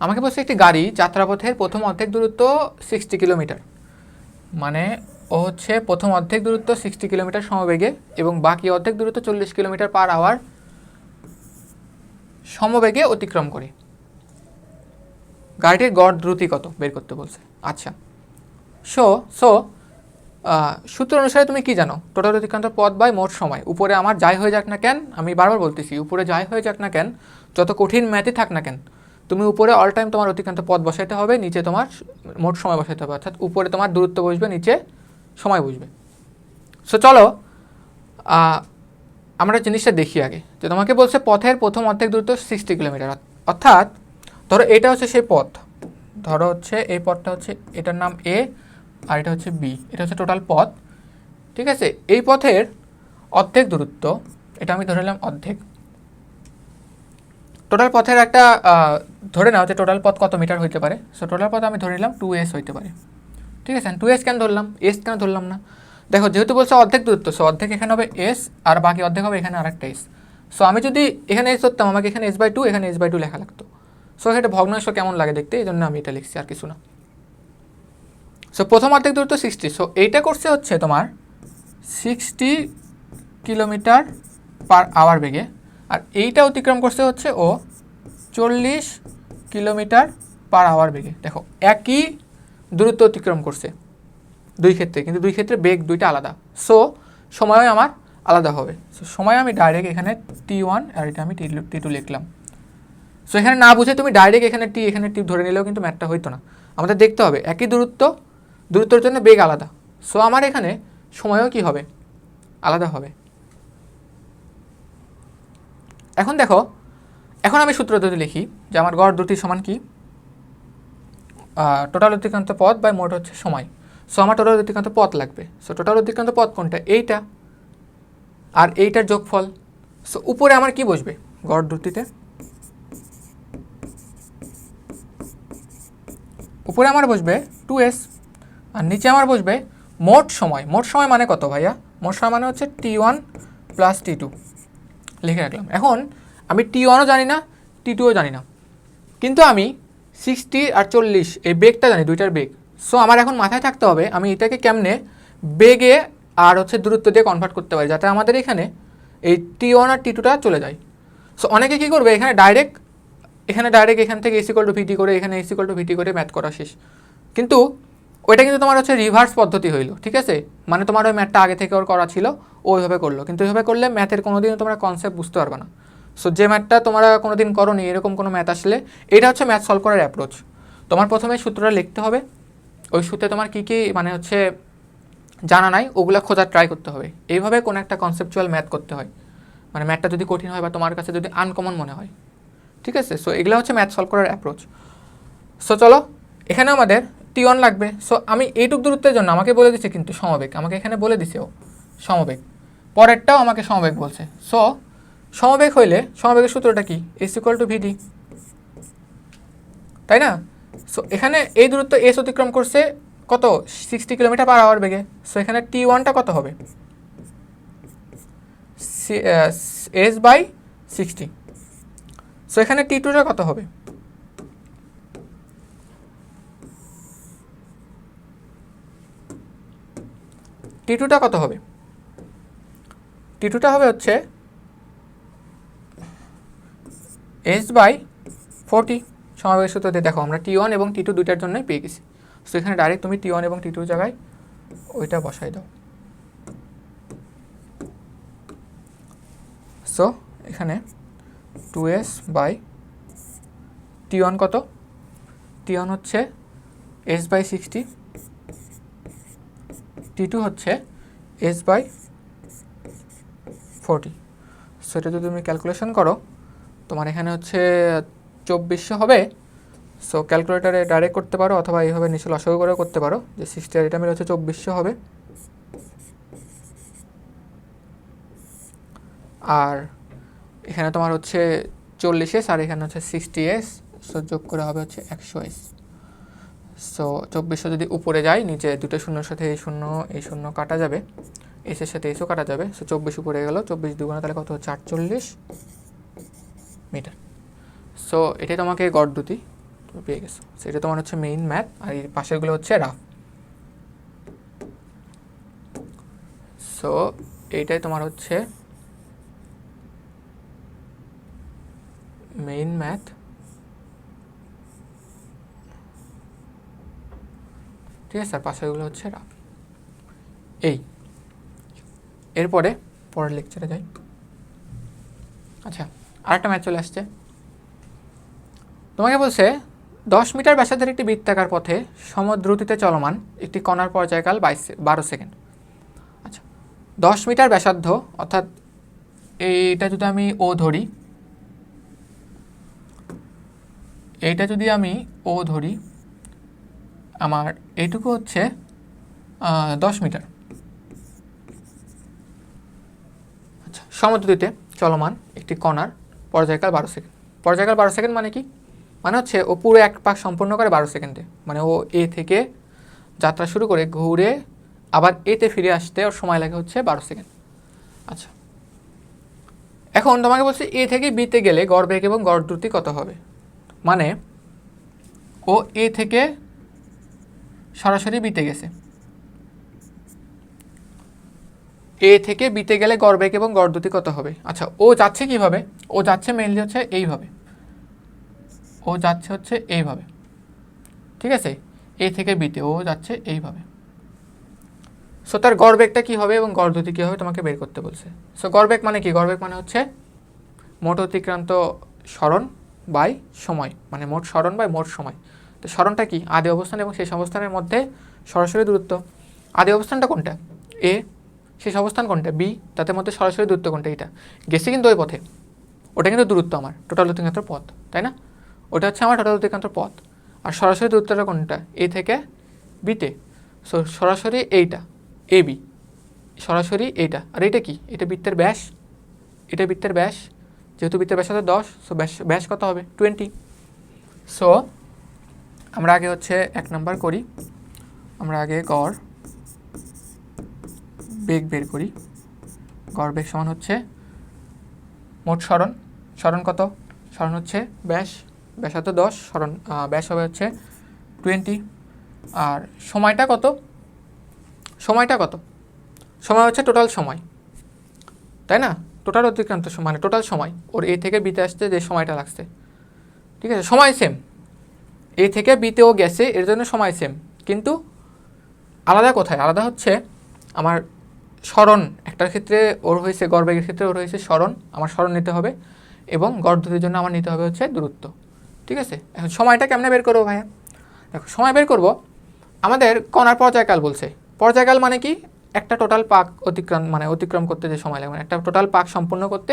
আমাকে বলছে একটি গাড়ি যাত্রাপথের প্রথম অর্ধেক দূরত্ব 60 কিলোমিটার, মানে ও হচ্ছে প্রথম অর্ধেক দূরত্ব 60 কিলোমিটার সমবেগে এবং বাকি অর্ধেক দূরত্ব 40 কিলোমিটার পার আওয়ার সমবেগে অতিক্রম করে। গাড়িটির গড় দ্রুতি কত বের করতে বলছে। আচ্ছা, সো সূত্র অনুসারে তুমি কি জানো? টোটাল অতিক্রান্ত পথ বাই মোট সময়। উপরে আমার যাই হয়ে যাক না কেন, আমি বারবার বলতেছি, উপরে যাই হয়ে যাক না কেন, যত কঠিন ম্যাথই থাক না কেন, তুমি উপরে অল টাইম তোমার অতিক্রান্ত পথ বসাইতে হবে, নিচে তোমার মোট সময় বসাইতে হবে। অর্থাৎ উপরে তোমার দূরত্ব বসবে, নিচে সময় বসবে। সো চলো আমরা জিনিসটা দেখি আগে। যে তোমাকে বলছে পথের প্রথম অর্ধেক দূরত্ব 60 কিলোমিটার, অর্থাৎ ধরো এটা হচ্ছে সেই পথ, ধরো হচ্ছে এই পথটা হচ্ছে, এটার নাম এ আর এটা হচ্ছে বি, এটা হচ্ছে টোটাল পথ, ঠিক আছে? এই পথের অর্ধেক দূরত্ব, এটা আমি ধরে নিলাম অর্ধেক। টোটাল পথের একটা ধরে নাও যে টোটাল পথ কত মিটার হইতে পারে। সো টোটাল পথ আমি ধরে নিলাম 2s হইতে পারে, ঠিক আছে? 2s কেন ধরলাম, এস কেন ধরলাম না? দেখো, যেহেতু বলছে অর্ধেক দূরত্ব, সো অর্ধেক এখানে হবে এস আর বাকি অর্ধেক হবে এখানে আরেকটা এস। সো আমি যদি এখানে এস ধরতাম, আমাকে এখানে s/2 এখানে s/2 লেখা লাগতো। সো এটা ভগ্নাংশ কেমন লাগে দেখতে, এই জন্য আমি এটা লিখছি, আর কিছু না। সো প্রথম অর্ধেক দূরত্ব 60, সো এইটা করছে হচ্ছে তোমার 60 কিলোমিটার পার আওয়ার বেগে, আর এইটা অতিক্রম করছে হচ্ছে ও 40 কিলোমিটার পার আওয়ার বেগে। দেখো, একই দূরত্ব অতিক্রম করছে দুই ক্ষেত্রে, কিন্তু দুই ক্ষেত্রে বেগ দুইটা আলাদা। সো সময় আমার আলাদা হবে। সো সময় আমি ডাইরেক্ট এখানে t1 আর এটা আমি t2 লিখলাম। সো এখানে না বুঝে তুমি ডাইরেক্ট এখানে টি ধরে নিলেও কিন্তু ম্যাথটা হইতো না। আমাদের দেখতে হবে একই দূরত্বের জন্য বেগ আলাদা। সো আমার এখানে সময়ও কি হবে, আলাদা হবে। এখন দেখো, এখন আমি সূত্র যদি লিখি যে আমার গড় দ্রুতি সমান কি, টোটাল অতিক্রান্ত পথ বাই মোট হচ্ছে সময়। সো আমার টোটাল অতিক্রান্ত পথ লাগবে। সো টোটাল অতিক্রান্ত পথ কোনটা, এইটা আর এইটার যোগফল। সো উপরে আমার কি বসবে গড় দ্রুতিতে, উপরে আমার বসবে 2s আর নিচে আমার বসবে মোট সময়। মোট সময় মানে কত ভাইয়া, মোট সময় মানে হচ্ছে T1 প্লাস T2 লিখে রাখলাম। এখন আমি T1ও জানি না, T2ও জানি না, কিন্তু আমি 60 আর 40 এই বেগটা জানি, দুইটার বেগ। সো আমার এখন মাথায় থাকতে হবে আমি এটাকে কেমনে বেগে আর হচ্ছে দূরত্ব দিয়ে কনভার্ট করতে পারি, যাতে আমাদের এখানে এই T1 আর T2টা চলে যায়। সো অনেকে কী করবে, এখানে ডাইরেক্ট এখান থেকে AC/VT করে এখানে AC/VT করে ম্যাথ করা শেষ। কিন্তু ওইটা কিন্তু তোমার হচ্ছে রিভার্স পদ্ধতি হইলো, ঠিক আছে? মানে তোমার ওই ম্যাথটা আগে থেকে ওর করা ছিল, ওইভাবে করলো, কিন্তু ওইভাবে করলে ম্যাথের কোনোদিনও তোমরা কনসেপ্ট বুঝতে পারবে না। সো যে ম্যাথটা তোমরা কোনোদিন করোনি, এরকম কোনো ম্যাথ আসলে, এটা হচ্ছে ম্যাথ সলভ করার অ্যাপ্রোচ। তোমার প্রথমে সূত্রটা লিখতে হবে, ওই সূত্রে তোমার কী কী মানে হচ্ছে জানা নাই ওগুলো খোঁজার ট্রাই করতে হবে। এইভাবে কোনো একটা কনসেপচুয়াল ম্যাথ করতে হয়, মানে ম্যাথটা যদি কঠিন হয় বা তোমার কাছে যদি আনকমন মনে হয়, ঠিক আছে? সো এগুলো হচ্ছে ম্যাথ সলভ করার অ্যাপ্রোচ। সো চলো, এখানে আমাদের T1 লাগবে। সো আমি এইটুক দূরত্বের জন্য আমাকে বলে দিচ্ছে কিন্তু সমবেগ, আমাকে এখানে বলে দিছে ও সমবেগ, পরেরটাও আমাকে সমবেগ বলছে। সো সমবেগ হইলে সমবেগের সূত্রটা কি? AC/VD, তাই না? সো এখানে এই দূরত্ব এস অতিক্রম করছে কত? 60 কিলোমিটার/আওয়ার বেগে। সো এখানে T1টা কত হবে? S/60। সো এখানে T2টা কত হবে? T2টা কত হবে? T2টা হবে হচ্ছে S/40। সমবেগের সূত্র দিয়ে দেখো আমরা T1 এবং T2 দুইটার জন্যই পেয়ে গেছি। সো এখানে ডাইরেক্ট তুমি T1 এবং T2 জায়গায় ওইটা বসাই দাও। সো এখানে 2S/T1 কত? T1 হচ্ছে S/60, T2 হচ্ছে S/40। সো এটা যদি তুমি ক্যালকুলেশন করো, তোমার এখানে হচ্ছে 2400 হবে। সো ক্যালকুলেটারে ডাইরেক্ট করতে পারো, অথবা এইভাবে নিচে লসাগু করেও করতে পারো, যে 60 আর এটা মিলে হচ্ছে 2400 হবে। আর এখানে তোমার হচ্ছে 40S আর এখানে হচ্ছে 60S, সো যোগ করে হবে হচ্ছে 100S। সো 2400 যদি উপরে যায়, নিচে দুটো শূন্যর সাথে এই শূন্য কাটা যাবে, এসের সাথে এসও কাটা যাবে। সো 24 উপরে গেল, 24 দুগুণা তাহলে কত হচ্ছে? 48 মিটার। সো এটাই তোমাকে গড় দুটি তুমি পেয়ে গেছো। সেটা তোমার হচ্ছে মেইন ম্যাথ, আর এই পাশেরগুলো হচ্ছে রাফ। সো এইটাই তোমার হচ্ছে মেইন ম্যাথ। ঠিক আছে, আর পাশেরগুলো হচ্ছে রাফ। এরপরে পরের লেকচারে যাই। আচ্ছা, আরেকটা ম্যাথ চলে আসছে। তোমাকে বলছে 10 মিটার ব্যাসার্ধের একটি বৃত্তাকার পথে সমদ্রুতিতে চলমান একটি কণার পর্যায়কাল 12 সেকেন্ড। আচ্ছা, 10 মিটার ব্যাসার্ধ, অর্থাৎ এইটা যদি আমি ও ধরি, আমার এইটুকু হচ্ছে 10 মিটার। আচ্ছা, সমদ্রুতিতে চলমান একটি কণার পর্যায়কাল 12 সেকেন্ড। পর্যায়কাল 12 সেকেন্ড মানে কি? মানে হচ্ছে ও পুরো এক পাক সম্পূর্ণ করে 12 সেকেন্ডে, মানে ও এ থেকে যাত্রা শুরু করে ঘুরে আবার এতে ফিরে আসতে ওর সময় লাগে হচ্ছে 12 সেকেন্ড। আচ্ছা, এখন তোমাকে বলছে এ থেকে বিতে গেলে গড় বেগ এবং গড় দ্রুতি কত হবে। মানে ও এ থেকে সরাসরি বিতে গেছে, এ থেকে বিতে গেলে গড় বেগ এবং গড় দ্রুতি কত হবে। আচ্ছা, ও যাচ্ছে কিভাবে? ও যাচ্ছে মেইনলি হচ্ছে এইভাবে, ঠিক আছে? এ থেকে বিতে ও যাচ্ছে এইভাবে। সো তার গড় বেগটা কী হবে এবং গড় দ্রুতি কী হবে তোমাকে বের করতে বলছে। সো গড় বেগ মানে কি? গড় বেগ মানে হচ্ছে মোট অতিক্রান্ত সরণ বাই সময়, মানে মোট সরণ বাই মোট সময়। তো সরণটা কি? আদি অবস্থান এবং শেষ অবস্থানের মধ্যে সরাসরি দূরত্ব। আদি অবস্থানটা কোনটা? এ। শেষ অবস্থান কোনটা? বি। তাদের মধ্যে সরাসরি দূরত্ব কোনটা? এটা। গেছি কিন্তু ওই পথে, ওটা কিন্তু দূরত্ব আমার টোটাল অতিক্রান্ত পথ, তাই না? ওটা হচ্ছে আমার টোটাল অতিক্রান্ত পথ। আর সরাসরি দূরত্বটা কোনটা? এ থেকে বিতে। সো সরাসরি এইটা এ বি, সরাসরি এইটা। আর এইটা কি? এটা বৃত্তের ব্যাস, এটা বৃত্তের ব্যাস, যেহেতু বৃত্তের ব্যাস হচ্ছে 10, সো ব্যাস কত হবে? 20। সো আমরা আগে হচ্ছে 1 নাম্বার করি, আমরা আগে গড় বেগ বের করি, গড় বেগ সমান হচ্ছে মোট সরণ, সরণ কত, সরণ হচ্ছে ব্যাস, ব্যাসার্ধ 10, সরণ ব্যাস হবে হচ্ছে 20, আর সময়টা কত, সময়টা কত, সময় হচ্ছে টোটাল সময়, তাই না, টোটাল অতিক্রান্ত মানে টোটাল সময় ওর এ থেকে বিতে আসতে যে সময়টা লাগছে, ঠিক আছে, সময় সেম, এ থেকে বিতেও গেছে এর জন্য সময় সেম, কিন্তু আলাদা কোথায়, আলাদা হচ্ছে আমার সরণ, একটার ক্ষেত্রে ওর হয়েছে গড়বেগের ক্ষেত্রে ওর হয়েছে সরণ, আমার সরণ নিতে হবে, এবং গড় দুটির জন্য আমার নিতে হবে হচ্ছে দূরত্ব, ঠিক আছে। এখন সময়টা কেমনে বের করবো ভাইয়া, দেখো সময় বের করব, আমাদের কণার পর্যায়কাল বলছে, পর্যায়কাল মানে কি, একটা টোটাল পাক অতিক্রম করতে যে সময় লাগে, মানে একটা টোটাল পাক সম্পূর্ণ করতে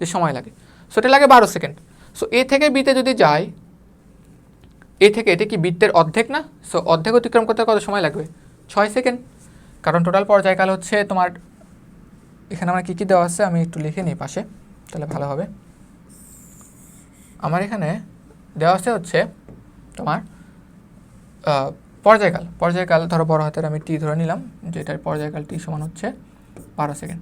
যে সময় লাগে, সো এটা লাগে 12 সেকেন্ড। সো এ থেকে বিতে যদি যাই, এ থেকে, এটা কি বৃত্তের অর্ধেক না, সো অর্ধেক অতিক্রম করতে কত সময় লাগবে, 6 সেকেন্ড, কারণ টোটাল পর্যায়কাল হচ্ছে তোমার, এখানে আমার কী কী দেওয়া আছে আমি একটু লিখে নিই পাশে, তাহলে ভালো হবে। আমার এখানে দেওয়া আছে হচ্ছে তোমার পর্যায়কাল ধরো বড় হাতের আমি টি ধরে নিলাম, যেটার পর্যায়কাল টি সমান হচ্ছে 12 সেকেন্ড।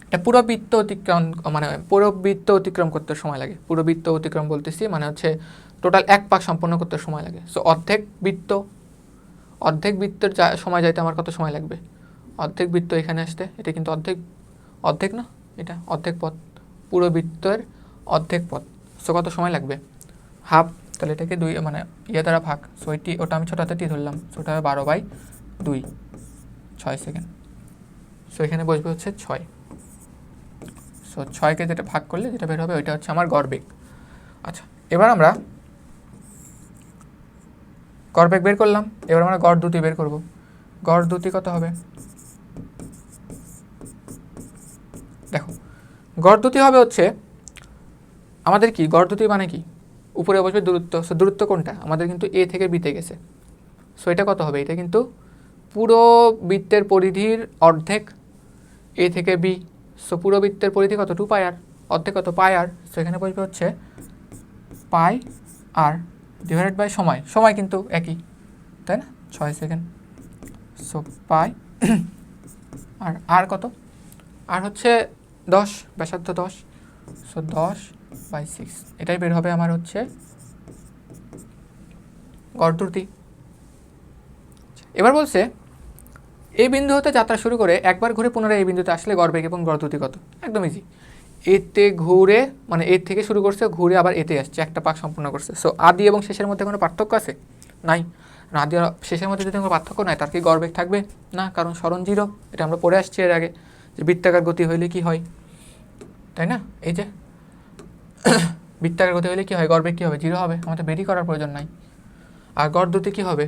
এটা পুরো বৃত্ত অতিক্রম, মানে পুরো বৃত্ত অতিক্রম করতে সময় লাগে, পুরো বৃত্ত অতিক্রম বলতেছি মানে হচ্ছে টোটাল এক পাক সম্পন্ন করতে সময় লাগে। সো অর্ধেক বৃত্তের সময় যাইতে আমার কত সময় লাগবে, অর্ধেক বৃত্ত এখানে আসতে, এটা কিন্তু অর্ধেক না, এটা অর্ধেক পথ, পুরো বৃত্তের অর্ধেক পথ, সো কত সময় লাগবে, হাফ, তাহলে এটাকে 2 মানে দ্বারা ভাগ, সো এটি ওটা আমি ছোটো হাতে টি ধরলাম, সো ওটা হবে 12/2, 6 সেকেন্ড, সো এখানে বসবে হচ্ছে 6, সো 6কে যেটা ভাগ করলে যেটা বের হবে ওইটা হচ্ছে আমার গড় বেগ। আচ্ছা, এবার আমরা গড় বেগ বের করলাম, এবার আমরা গড় দ্রুতি বের করব, গড় দ্রুতি কত হবে, দেখো গড় দ্রুতি হবে হচ্ছে আমাদের কি, গড় দ্রুতি মানে কি, উপরে বসবে দূরত্ব, সো দূরত্ব কোনটা আমাদের কিন্তু এ থেকে বিতে গেছে, সো এটা কত হবে, এটা কিন্তু পুরো বৃত্তের পরিধির অর্ধেক, এ থেকে বি, সো পুরো বৃত্তের পরিধি কত, 2πr, অর্ধেক কত πr, সো এখানে বসবে হচ্ছে πr ডিভাইডেড বাই সময় কিন্তু একই, তাই না, 6 সেকেন্ড, সো পাই আর কত, আর হচ্ছে 10, ব্যাসার্ধ 10, সো 10/6, এটাই বের হবে আমার হচ্ছে গড় দ্রুতি। এবার বলছে এই বিন্দু হতে যাত্রা শুরু করে একবার ঘুরে পুনরায় এই বিন্দুতে আসলে গড় বেগ এবং গড় দ্রুতি কত, একদম ইজি, এতে ঘুরে মানে এর থেকে শুরু করছে, ঘুরে আবার এতে আসছে, একটা পাক সম্পূর্ণ করছে, সো আদি এবং শেষের মধ্যে কোনো পার্থক্য আছে, নাই, আদি আর শেষের মধ্যে যদি কোনো পার্থক্য নাই, তার কি গড় বেগ থাকবে না, কারণ সরণ 0, এটা আমরা পড়ে আসছি এর আগে যে বৃত্তাকার গতি হইলে কি হয়, তাই না, এই যে বৃত্তাকার গতি হইলে কি হয়, গড় বেগ কী হবে, 0 হবে, আমাদের বেরই করার প্রয়োজন নাই। আর গড় দ্রুতি কী হবে,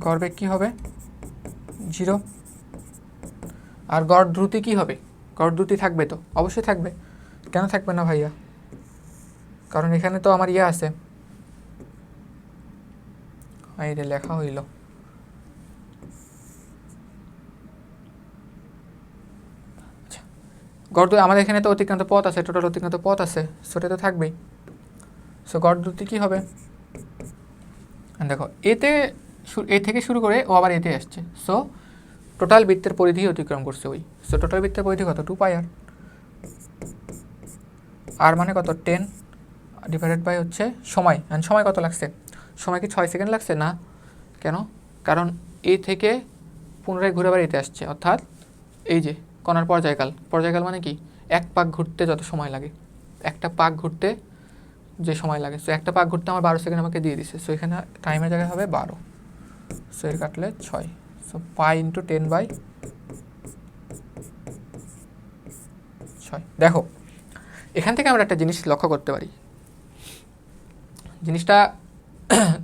গড় বেগ কী হবে 0, আর গড় দ্রুতি কী হবে, গড় দ্রুতি থাকবে তো, অবশ্যই থাকবে, কেন থাকবে না ভাইয়া, কারণ এখানে তো আমার আছে, এই রে লেখা হইল, আচ্ছা গড় দ্রুতি আমাদের এখানে তো অতিক্রান্ত পথ আছে, টোটাল অতিক্রান্ত পথ আছে, সেটা তো থাকবেই, সো গড় দ্রুতি কী হবে, দেখো এ থেকে শুরু করে ও আবার এতে আসছে, সো টোটাল বৃত্তের পরিধি অতিক্রম করছে ওই, সো টোটাল বৃত্তের পরিধি কত, 2πr, আর মানে কত 10 ডিভাইডেড বাই হচ্ছে সময়, অ্যান্ড সময় কত লাগছে, সময় কি 6 সেকেন্ড লাগছে না, কেন, কারণ এ থেকে পুনরায় ঘুরে আবার এতে আসছে, অর্থাৎ এই যে কণার পর্যায়কাল মানে কি, এক পাক ঘুরতে যত সময় লাগে, একটা পাক ঘুরতে যে সময় লাগে, সো একটা পাক ঘুরতে আমার 12 সেকেন্ড আমাকে দিয়ে দিছে, সো এখানে টাইমের জায়গায় হবে 12, সো এর কাটলে 6, সো পাই ইন্টু 10/6। দেখো এখান থেকে আমরা একটা জিনিস লক্ষ্য করতে পারি, জিনিসটা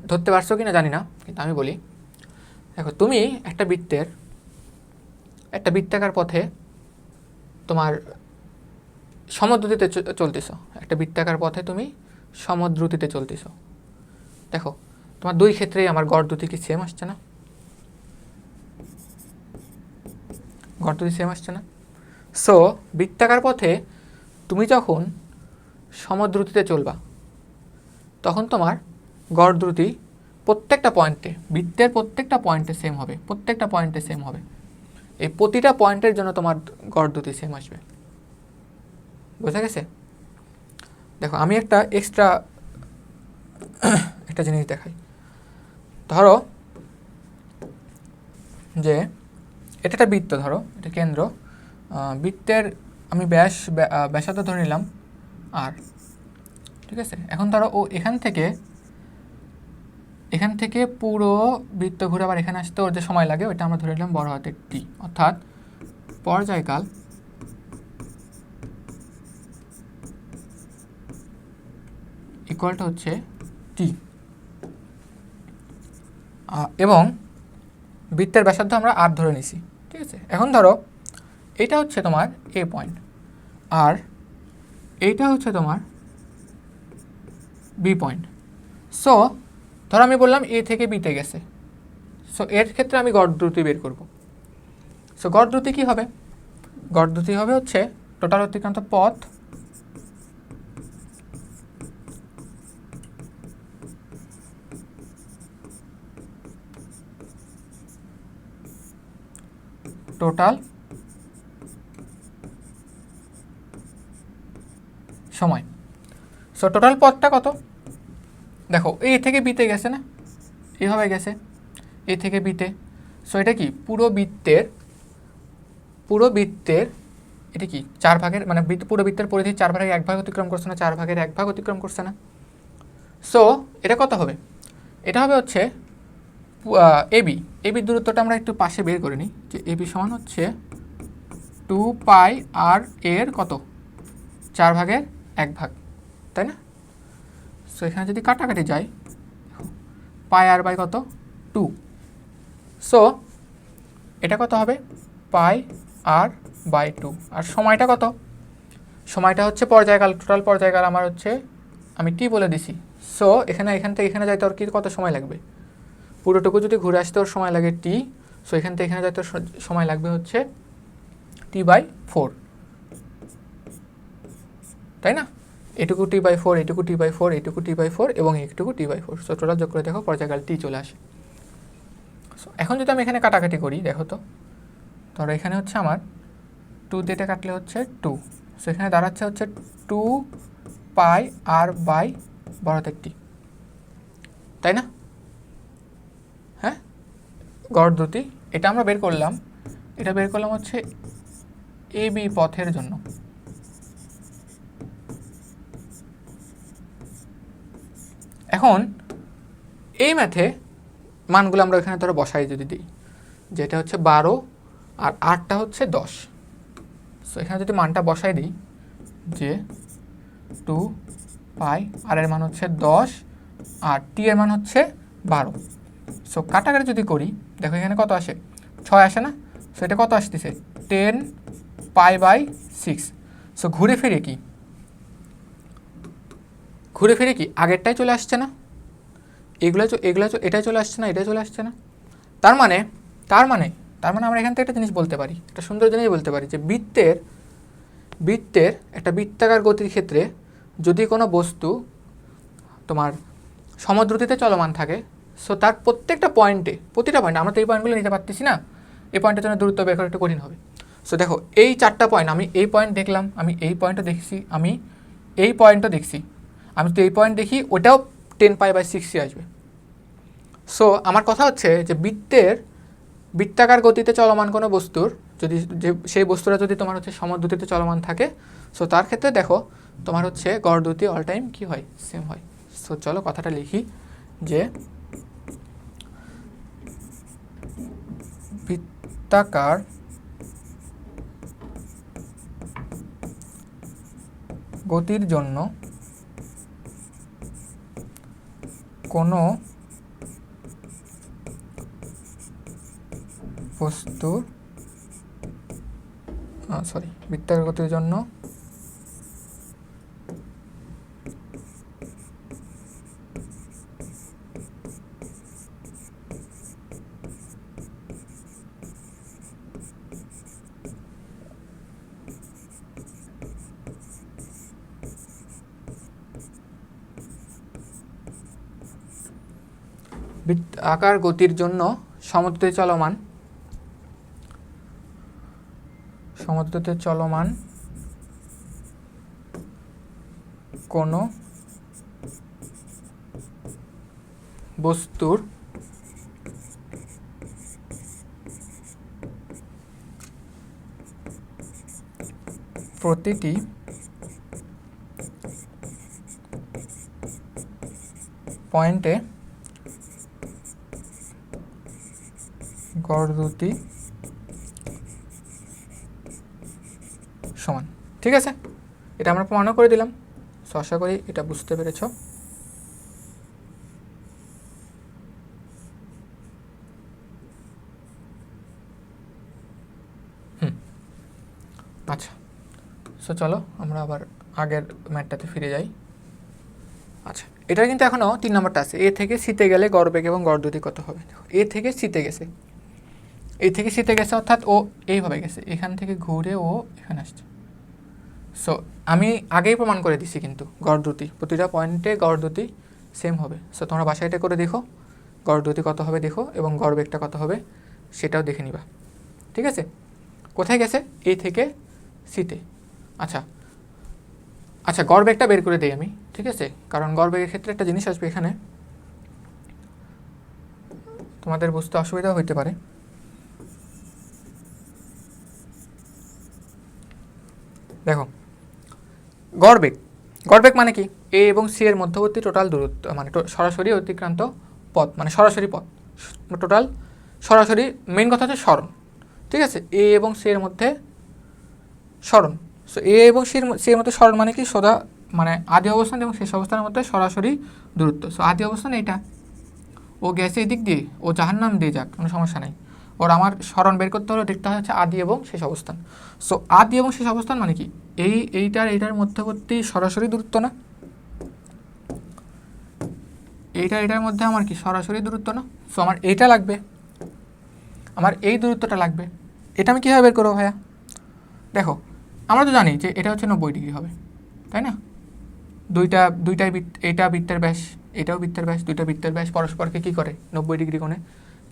ধরতে পারছো কি না জানি না, কিন্তু আমি বলি, দেখো তুমি একটা বৃত্তাকার পথে তোমার সমদ্রুতিতে চলতেছ, একটা বৃত্তাকার পথে তুমি সমদ্রুতিতে চলতেছ, দেখো তোমার দুই ক্ষেত্রেই আমার গড় দ্রুতি কি সেম আসছে না, গড় দ্রুতি সেম আসছে না, সো বৃত্তাকার পথে তুমি যখন সমদ্রুতিতে চলবা তখন তোমার গড় দ্রুতি প্রত্যেকটা পয়েন্টে, বৃত্তের প্রত্যেকটা পয়েন্টে সেম হবে, প্রত্যেকটা পয়েন্টে সেম হবে। এই প্রতিটা পয়েন্টের জন্য তোমার গড় দ্রুতি সেম আসবে। বোঝা গেছে? দেখো আমি একটা এক্সট্রা একটা জিনিস দেখাই। ধরো যে এটা একটা বৃত্ত, ধরো এটা কেন্দ্র, বৃত্তের আমি ব্যাসার্ধ ধরে নিলাম আর, ঠিক আছে। এখন ধরো ও এখান থেকে পুরো বৃত্ত ঘুরে আবার এখানে আসতে ওর যে সময় লাগে ওইটা আমরা ধরে নিলাম বড় হাতের টি, অর্থাৎ পর্যায়কাল ইকুয়ালটা হচ্ছে টি, এবং বৃত্তের ব্যাসার্ধ আমরা আর ধরে নিছি, ঠিক আছে। এখন ধরো এটা হচ্ছে তোমার এ পয়েন্ট আর এইটা হচ্ছে তোমার বি পয়েন্ট। সো ধরো আমি বললাম এ থেকে বিতে গেছে, সো এর ক্ষেত্রে আমি গড় দ্রুতি বের করব। সো গড় দ্রুতি কী হবে? গড় দ্রুতি হবে হচ্ছে টোটাল অতিক্রান্ত পথ টোটাল সময়। সো টোটাল পথটা কত? দেখো এ থেকে বিতে গেছে না, এইভাবে গেছে এ থেকে বিতে। সো এটা কি পুরো বৃত্তের এটা কি 4 ভাগের, মানে পুরো বৃত্তের পরিধি 4 ভাগের 1 ভাগ অতিক্রম করছে না, 4 ভাগের 1 ভাগ অতিক্রম করছে না। সো এটা কত হবে? এটা হবে হচ্ছে এবির দূরত্বটা আমরা একটু পাশে বের করে নিই, যে এবি সমান হচ্ছে 2 পাই আর এর কত 4 ভাগের 1 ভাগ, তাই না? সো এখানে যদি কাটাকাটি যায়, পাই আর বাই কত 2। সো এটা কত হবে? পাই আর বাই 2। আর সময়টা কত? সময়টা হচ্ছে পর্যায়কাল, টোটাল পর্যায়কাল আমার হচ্ছে আমি টি বলে দিছি। সো এখান থেকে এখানে যাইতে ওর কি কত সময় লাগবে? পুরোটুকু যদি ঘুরে আসতে ওর সময় লাগে টি, সো এখান থেকে এখানে যাইতে সময় লাগবে হচ্ছে টি বাই 4, তাই না? এটুকু টি বাই 4, এটুকু টি বাই 4, এটুকু টি বাই 4 এবং এইটুকু টি বাই 4। সো টোটাল যোগ করে দেখো পর্যায়কাল টি চলে আসে। সো এখন যদি আমি এখানে কাটাকাটি করি, দেখো তো ধরো এখানে হচ্ছে আমার 2 দিয়ে কাটলে হচ্ছে 2, সো এখানে দাঁড়াচ্ছে হচ্ছে 2 পাই আর বাই বড় হাতের টি, তাই না? হ্যাঁ, গড় দ্রুতি এটা আমরা বের করলাম, এটা বের করলাম হচ্ছে এ বি পথের জন্য। এখন এই ম্যাথে মানগুলো আমরা এখানে ধরো বসাই যদি দিই, যেটা হচ্ছে 12 আর 8টা হচ্ছে 10। সো এখানে যদি মানটা বসাই দিই যে 2 পাই আর এর মান হচ্ছে 10 আর টি এর মান হচ্ছে 12। সো কাটাকাটি যদি করি, দেখো এখানে কত আসে? 6 আসে না? সো এটা কত আসতেছে? 10 পাই বাই 6। সো ঘুরে ফিরে কি আগেরটাই চলে আসছে না? এটাই চলে আসছে না, এটাই চলে আসছে না? তার মানে আমরা এখান থেকে একটা জিনিস বলতে পারি, একটা সুন্দর জিনিস বলতে পারি, যে বৃত্তের একটা বৃত্তাকার গতির ক্ষেত্রে যদি কোনো বস্তু তোমার সমদ্রুতিতে চলমান থাকে, সো তার প্রতিটা পয়েন্টে আমরা তো এই পয়েন্টগুলো নিতে পারতেছি না, এই পয়েন্টের জন্য দূরত্ব বের করা একটু কঠিন হবে। সো দেখো এই 4টা পয়েন্ট, আমি এই পয়েন্ট দেখলাম, আমি এই পয়েন্টও দেখছি, আমি এই পয়েন্টও দেখছি, আমি তো এই পয়েন্ট দেখি ওটাও 10 পাই বাই 6 আসবে। সো আমার কথা হচ্ছে যে বৃত্তাকার গতিতে চলমান কোনো বস্তুর যদি সেই বস্তুটা যদি তোমার হচ্ছে সমদ্রুতিতে চলমান থাকে, সো তার ক্ষেত্রে দেখো তোমার হচ্ছে গড় দ্রুতি অল টাইম কী হয়? সেম হয়। সো চলো কথাটা লিখি, যে বৃত্তাকার গতির জন্য কোনো বস্তুর বৃত্তাকার গতির জন্য বৃত্তাকার গতির জন্য সমদ্রুতিতে চলমান কোনো বস্তুর প্রতিটি পয়েন্টে গড় দ্রুতি সমান। ঠিক আছে, এটা আমরা প্রমাণও করে দিলাম। সো আশা করি এটা বুঝতে পেরেছ। আচ্ছা, সো চলো আমরা আবার আগের ম্যাটটাতে ফিরে যাই। আচ্ছা, এটা কিন্তু এখনও 3 নম্বরটা আছে। এ থেকে সিতে গেলে গড়বেগ এবং গড় দ্রুতি কত হবে? দেখো, এ থেকে সিতে গেছে, অর্থাৎ ও এইভাবে গেছে, এখান থেকে ঘুরে ও এখানে আসছে। সো আমি আগেই প্রমাণ করে দিছি কিন্তু গড় দ্রুতি প্রতিটা পয়েন্টে গড় দ্রুতি সেম হবে। সো তোমরা বাসায় এটা করে দেখো গড় দ্রুতি কত হবে দেখো, এবং গড়বেগটা কত হবে সেটাও দেখে নিবা। ঠিক আছে, কোথায় গেছে? এ থেকে সিতে। আচ্ছা, গড়বেগটা বের করে দিই আমি। ঠিক আছে, কারণ গড়বেগের ক্ষেত্রে একটা জিনিস আসবে এখানে, তোমাদের বুঝতে অসুবিধা হইতে পারে। দেখো, গড়বেগ মানে কি? এ এবং সি এর মধ্যবর্তী টোটাল দূরত্ব, মানে সরাসরি অতিক্রান্ত পথ, মানে সরাসরি পথ, টোটাল সরাসরি। মেন কথা হচ্ছে সরণ। ঠিক আছে, এ এবং সি এর মধ্যে সরণ। সো এ এবং সি এর মধ্যে সরণ মানে কি? সোজা, মানে আদি অবস্থান এবং শেষ অবস্থানের মধ্যে সরাসরি দূরত্ব। সো আদি অবস্থান এইটা, ও গেছে এই দিক দিয়ে, ও জাহান্নাম দিয়ে যাক, কোনো সমস্যা নেই। ওর আমার সরণ বের করতে হলে দেখতে হচ্ছে আদি এবং শেষ অবস্থান। সো আদি এবং শেষ অবস্থান মানে কি? এইটার মধ্যবর্তী সরাসরি দূরত্ব না? এটার মধ্যে আমার কি সরাসরি দূরত্ব না? সো আমার এইটা লাগবে, আমার এই দূরত্বটা লাগবে। এটা আমি কীভাবে বের করবো ভাইয়া? দেখো, আমরা তো জানি যে এটা হচ্ছে 90 ডিগ্রি হবে, তাই না? এটা বৃত্তের ব্যাস, এটাও বৃত্তের ব্যাস, দুইটা বৃত্তের ব্যাস পরস্পরকে কী করে? 90 ডিগ্রি কোণে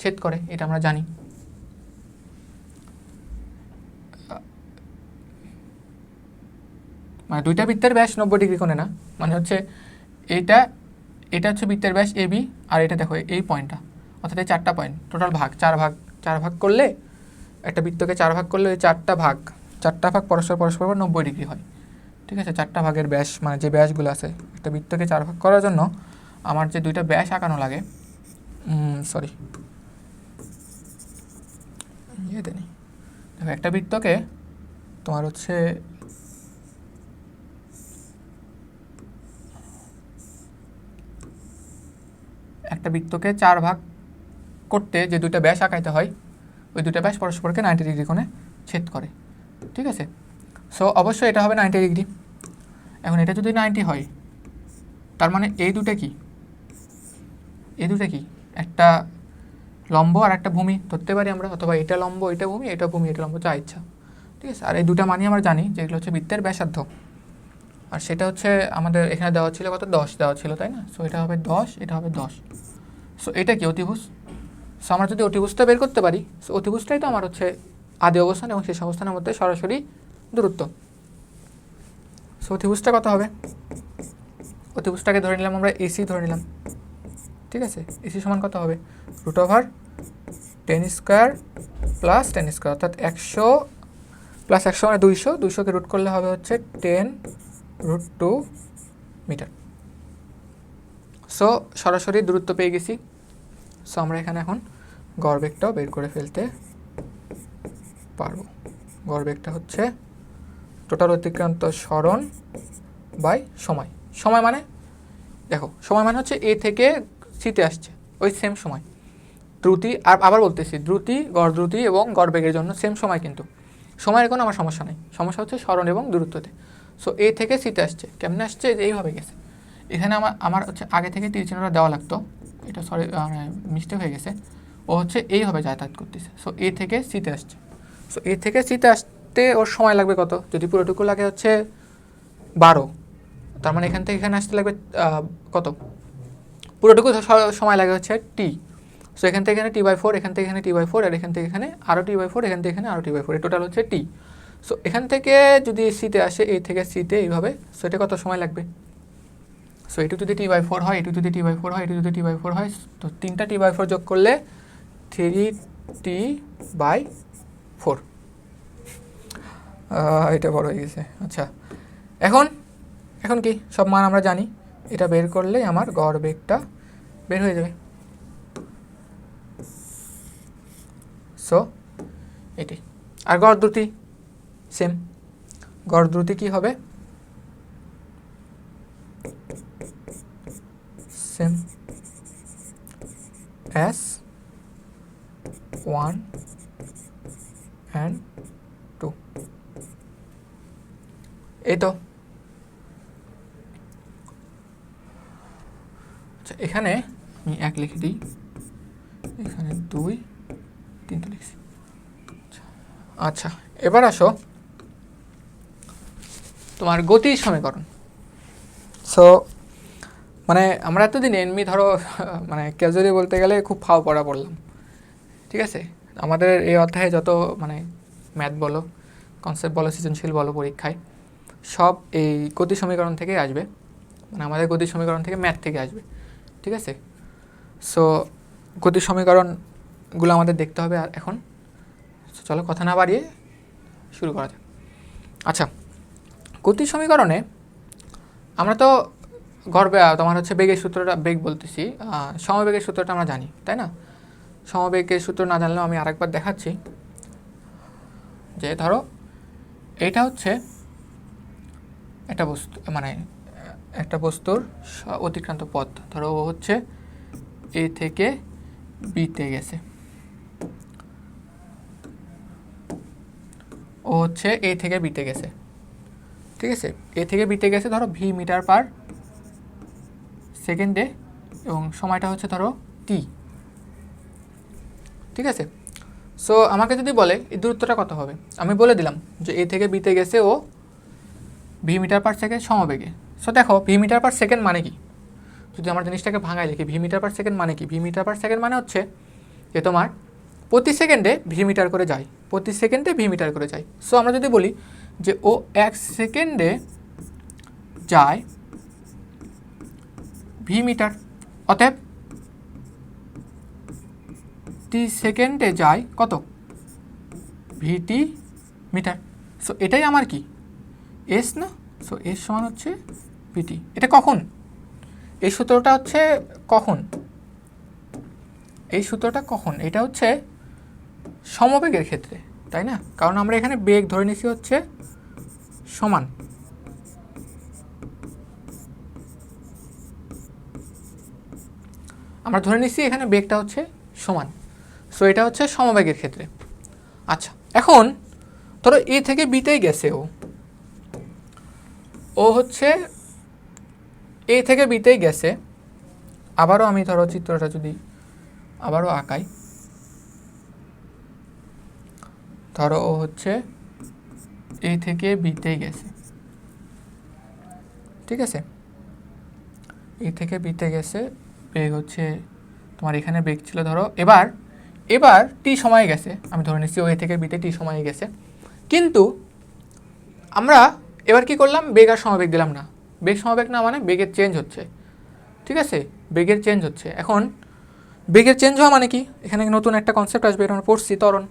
ছেদ করে, এটা আমরা জানি। মানে দুইটা বৃত্তের ব্যাস 90 ডিগ্রি কোণে না, মানে হচ্ছে এটা হচ্ছে বৃত্তের ব্যাস এ বি, আর এটা দেখো এই পয়েন্টটা, অর্থাৎ এই 4টা পয়েন্ট টোটাল চার ভাগ করলে, একটা বৃত্তকে 4 ভাগ করলে ওই 4টা ভাগ পরস্পর 90 ডিগ্রি হয়। ঠিক আছে, 4টা ভাগের ব্যাস, মানে যে ব্যাসগুলো আছে একটা বৃত্তকে 4 ভাগ করার জন্য আমার যে দুইটা ব্যাস আঁকানো লাগে, দেখো একটা বৃত্তকে তোমার হচ্ছে একটা বৃত্তকে 4 ভাগ করতে যে দুইটা ব্যাস আঁকাইতে হয়, ওই দুইটা ব্যাস পরস্পরকে 90 ডিগ্রি কোণে ছেদ করে। ঠিক আছে, সো অবশ্যই এটা হবে 90 ডিগ্রি। এখন এটা যদি 90 হয়, তার মানে এই দুটা কি? একটা লম্ব আর একটা ভূমি ধরতে পারি আমরা, অথবা এটা লম্ব এটা ভূমি, এটা ভূমি এটা লম্ব, যা ইচ্ছা। ঠিক আছে, আর এই দুটা মানই আমরা জানি যেগুলো হচ্ছে বৃত্তের ব্যাসার্ধ, আর সেটা হচ্ছে আমাদের এখানে দেওয়া ছিল কত? 10 দেওয়া ছিল, তাই না? সো এটা হবে 10, এটা হবে 10। সো এটা কি? অতিভুজ। সো আমরা যদি অতিভুজটা বের করতে পারি, সো অতিভুজটাই তো আমার হচ্ছে আদি অবস্থান এবং শেষ অবস্থানের মধ্যে সরাসরি দূরত্ব। সো অতিভুজটা কত হবে? অতিভুজটাকে ধরে নিলাম আমরা এসি ধরে নিলাম। ঠিক আছে, এসি সমান কত হবে? √10² প্লাস 10², অর্থাৎ 100 প্লাস 100 মানে 200, 200কে রুট করলে হবে হচ্ছে 10√2 মিটার। সো সরাসরি দূরত্ব পেয়ে গেছি। সো আমরা এখানে এখন গড়বেগটাও বের করে ফেলতে পারবো। গড়বেগটা হচ্ছে টোটাল অতিক্রান্ত সরণ বাই সময়। সময় মানে দেখো, সময় মানে হচ্ছে এ থেকে সিতে আসছে, ওই সেম সময়। দ্রুতি, আর আবার বলতেছি, দ্রুতি, গড় দ্রুতি এবং গড়বেগের জন্য সেম সময়, কিন্তু সময়ের কোনো আমার সমস্যা নেই, সমস্যা হচ্ছে সরণ এবং দূরত্বতে। সো এ থেকে সিতে আসছে, কেমনে আসছে? এইভাবে গেছে। এখানে আমার হচ্ছে আগে থেকে তীর চিহ্নটা দেওয়া লাগতো, এটা মিস্টেক হয়ে গেছে। ও হচ্ছে এইভাবে যাতায়াত করতেছে। সো এ থেকে সিতে আসছে। সো এ থেকে সিতে আসতে ওর সময় লাগবে কত? যদি পুরোটুকু লাগে হচ্ছে 12, তার মানে এখান থেকে এখানে আসতে লাগবে কত? পুরোটুকু সময় লাগে হচ্ছে টি। সো এখান থেকে এখানে t/4, এখান থেকে এখানে t/4, আর এখান থেকে এখানে আরও t/4, এখান থেকে এখানে আরও t/4, এই টোটাল হচ্ছে টি। সো এখান থেকে যদি সিতে আসে, এই থেকে সিতে এইভাবে, সো এটা কত সময় লাগবে? সো এটু যদি t/4 হয়, এটু যদি t/4 হয়, এটু যদি t/4 হয়, তো 3টা t/4 যোগ করলে 3t/4। এটা বড় হয়ে গেছে। আচ্ছা, এখন কি সব মান আমরা জানি, এটা বের করলেই আমার গড় বেগটা বের হয়ে যাবে। সো এটি, আর গড় দ্রুতি সেম, গড় দ্রুতি কি হবে? Same S1 and 2। এই তো। আচ্ছা, এখানে আমি 1 লিখে দিই, এখানে 2, 3 তো লিখছি। আচ্ছা, এবার আসো তোমার গতির সমীকরণ। সো মানে আমরা এতদিন এমনি ধরো মানে ক্যাজুয়ালি বলতে গেলে খুব ফাও পড়া পড়লাম, ঠিক আছে? আমাদের এই অধ্যায়ে যত মানে ম্যাথ বলো, কনসেপ্ট বলো, সৃজনশীল বলো, পরীক্ষায় সব এই গতি সমীকরণ থেকেই আসবে, মানে আমাদের গতি সমীকরণ থেকে ম্যাথ থেকে আসবে, ঠিক আছে? সো গতি সমীকরণগুলো আমাদের দেখতে হবে। আর এখন চলো কথা না বাড়িয়ে শুরু করা যাক। আচ্ছা, গতি সমীকরণে আমরা তো তোমার হচ্ছে বেগের সূত্রটা, বেগ বলতেছি সমবেগের সূত্রটা আমরা জানি, তাই না? সমবেগের সূত্র না জানলেও আমি আরেকবার দেখাচ্ছি, যে ধরো এইটা হচ্ছে একটা বস্তু, মানে একটা বস্তুর অতিক্রান্ত পথ, ধরো ও হচ্ছে এ থেকে বিতে গেছে, ও হচ্ছে এ থেকে বিতে গেছে, ঠিক আছে? এ থেকে বিতে গেছে ধরো ভি মিটার পার সেকেন্ডে, এবং সময়টা হচ্ছে ধরো টি, ঠিক আছে? সো আমাকে যদি বলে এই দূরত্বটা কত হবে, আমি বলে দিলাম যে এ থেকে বিতে গেছে ও ভি মিটার পার সেকেন্ড সমবেগে। সো দেখো ভি মিটার পার সেকেন্ড মানে কি, যদি আমার জিনিসটাকে ভাঙায় লিখি, ভি মিটার পার সেকেন্ড মানে কি? ভি মিটার পার সেকেন্ড মানে হচ্ছে যে তোমার প্রতি সেকেন্ডে ভি মিটার করে যায়, প্রতি সেকেন্ডে ভি মিটার করে যায়। সো আমরা যদি বলি যে ও 1 সেকেন্ডে যায় ভি মিটার, অতএব টি সেকেন্ডে যায় কত? ভিটি মিটার। সো এটাই আমার কি এস না? সো এস সমান হচ্ছে ভিটি। এটা কখন? এই সূত্রটা হচ্ছে কখন? এই সূত্রটা কখন? এটা হচ্ছে সমবেগের ক্ষেত্রে, তাই না? কারণ আমরা এখানে বেগ ধরে নিছি হচ্ছে সমান, আমরা ধরে নিচ্ছি এখানে বেগটা হচ্ছে সমান। সো এটা হচ্ছে সমবেগের ক্ষেত্রে। আচ্ছা, এখন ধরো এ থেকে বিতেই গেছে, ও হচ্ছে এ থেকে বিতেই গেছে। আবারও আমি ধরো চিত্রটা যদি আবারও আঁকাই, ধরো ও হচ্ছে এ থেকে বিতেই গেছে, ঠিক আছে? এ থেকে বিতে গেছে, বেগ হচ্ছে তোমার এখানে বেগ ছিল ধরো, এবার টি সময় গেছে, আমি ধরে নিচ্ছি ও এ থেকে বিতে টি সময় গেছে, কিন্তু আমরা এবার কি করলাম? বেগ আর সমবেগ দিলাম না। বেগ সমবেগ না মানে বেগের চেঞ্জ হচ্ছে, ঠিক আছে? বেগের চেঞ্জ হচ্ছে। এখন বেগের চেঞ্জ হওয়া মানে কি? এখানে নতুন একটা কনসেপ্ট আসবে, এটা আমরা পড়ছি, ত্বরণ।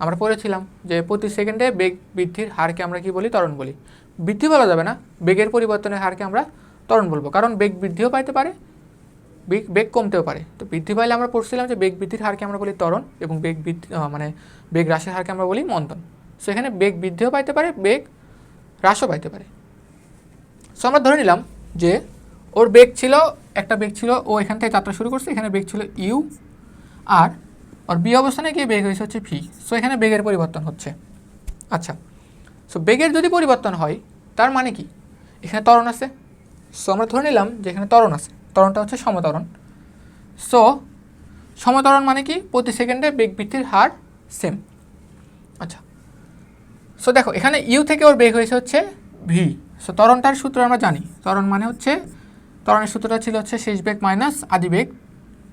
আমরা পড়েছিলাম যে প্রতি সেকেন্ডে বেগ বৃদ্ধির হারকে আমরা কি বলি? ত্বরণ বলি। বৃদ্ধি বলা যাবে না, বেগের পরিবর্তনের হারকে আমরা ত্বরণ বলবো, কারণ বেগ বৃদ্ধিও পাইতে পারে, বেগ কমতেও পারে। তো বৃদ্ধি পাইলে আমরা পড়ছিলাম যে বেগ বৃদ্ধির হারকে আমরা বলি ত্বরণ, এবং বেগ বৃদ্ধি মানে বেগ হ্রাসের হারকে আমরা বলি মন্দন। সো এখানে বেগ বৃদ্ধিও পাইতে পারে, বেগ হ্রাসও পাইতে পারে। সো আমরা ধরে নিলাম যে ওর বেগ ছিল, একটা বেগ ছিল, ও এখান থেকে যাত্রা শুরু করছে, এখানে বেগ ছিল ইউ, আর ওর বি অবস্থানে গিয়ে বেগ হয়েছে হচ্ছে ভি। সো এখানে বেগের পরিবর্তন হচ্ছে। আচ্ছা, সো বেগের যদি পরিবর্তন হয় তার মানে কি? এখানে ত্বরণ আছে, সো আমরা ধরে নিলাম যে এখানে ত্বরণ আছে, ত্বরণটা হচ্ছে সমত্বরণ। সো সমত্বরণ মানে কি? প্রতি সেকেন্ডে বেগ বৃদ্ধির হার সেম। আচ্ছা, সো দেখো এখানে ইউ থেকে ওর বেগ হয়েছে হচ্ছে ভি। সো ত্বরণটার সূত্র আমরা জানি, ত্বরণ মানে হচ্ছে ত্বরণের সূত্রটা ছিল হচ্ছে শেষ বেগ মাইনাস আদি বেগ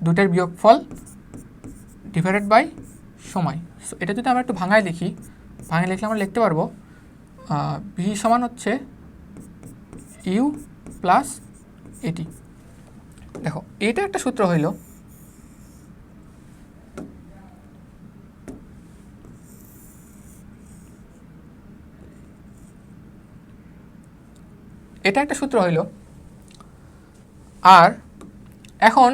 দুটার বিয়োগফল ডিভাইডেড বাই সময়। সো এটা যদি আমরা একটু ভাঙায় লিখি, ভাঙায় লিখলে আমরা লিখতে পারবো ভি সমান হচ্ছে ইউ প্লাস এটি। দেখো এটা একটা সূত্র হইল, এটা একটা সূত্র হইল। আর এখন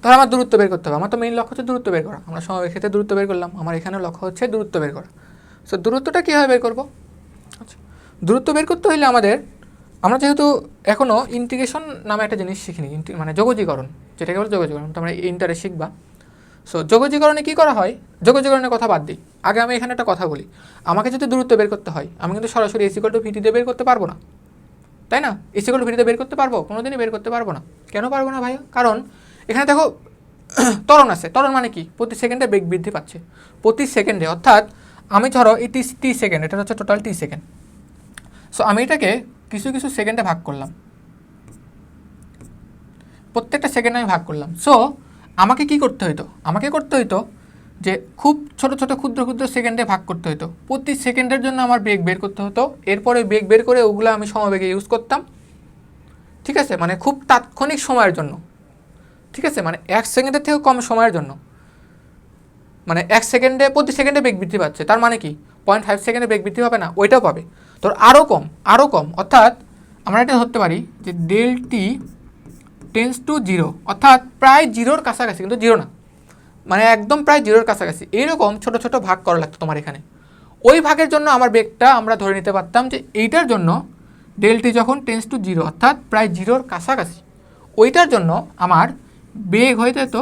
ধর আমার দূরত্ব বের করতে হবে, আমার তো মেইন লক্ষ্য হচ্ছে দূরত্ব বের করা। আমরা সময় ক্ষেত্রে দূরত্ব বের করলাম, আমার এখানে লক্ষ্য হচ্ছে দূরত্ব বের করা। সো দূরত্বটা কীভাবে বের করবো? আচ্ছা, দূরত্ব বের করতে হইলে আমরা যেহেতু এখনও ইন্টিগ্রেশন নামে একটা জিনিস শিখিনি, মানে যোগজীকরণ, যেটাকে বলে যোগজীকরণ, তোমরা ইন্টারে শিখবা। সো যোগজীকরণে কী করা হয়, যোগজীকরণের কথা বাদ দিই, আগে আমি এখানে একটা কথা বলি। আমাকে যদি দূরত্ব বের করতে হয়, আমি কিন্তু সরাসরি এস=ভি দিয়ে বের করতে পারবো না, তাই না? এস=ভি দিয়ে বের করতে পারবো? কোনোদিনই বের করতে পারবো না। কেন পারবো না ভাইয়া? কারণ এখানে দেখো ত্বরণ আছে। ত্বরণ মানে কি? প্রতি সেকেন্ডে বেগ বৃদ্ধি পাচ্ছে, প্রতি সেকেন্ডে। অর্থাৎ আমি ধরো এই টি সেকেন্ড, এটা হচ্ছে টোটাল টি সেকেন্ড। সো আমি এটাকে কিছু কিছু সেকেন্ডে ভাগ করলাম, প্রত্যেকটা সেকেন্ডে আমি ভাগ করলাম। সো আমাকে কি করতে হইতো? আমাকে করতে হইতো যে খুব ছোট ছোট ক্ষুদ্র ক্ষুদ্র সেকেন্ডে ভাগ করতে হতো। প্রতি সেকেন্ডের জন্য আমার বেগ বের করতে হতো, এরপরে বেগ বের করে ওগুলো আমি সমবেগে ইউজ করতাম, ঠিক আছে? মানে খুব তাৎক্ষণিক সময়ের জন্য, ঠিক আছে? মানে 1 সেকেন্ডের থেকেও কম সময়ের জন্য। মানে 1 সেকেন্ডে, প্রতি সেকেন্ডে বেগ বৃদ্ধি পাচ্ছে, তার মানে কি 0.5 সেকেন্ডে বেগ বৃদ্ধি পাবে না? ওইটাও পাবে। তোর আরও কম, আরও কম। অর্থাৎ আমরা এটা ধরতে পারি যে ডেল টি টেন্স টু 0, অর্থাৎ প্রায় জিরোর কাছাকাছি, কিন্তু জিরো না, মানে একদম প্রায় জিরোর কাছাকাছি। এইরকম ছোট ছোট ভাগ করা লাগতো তোমার এখানে। ওই ভাগের জন্য আমার বেগটা আমরা ধরে নিতে পারতাম যে এইটার জন্য ডেল টি যখন টেন্স টু 0, অর্থাৎ প্রায় জিরোর কাছাকাছি, ওইটার জন্য আমার বেগ হয়ে যেত,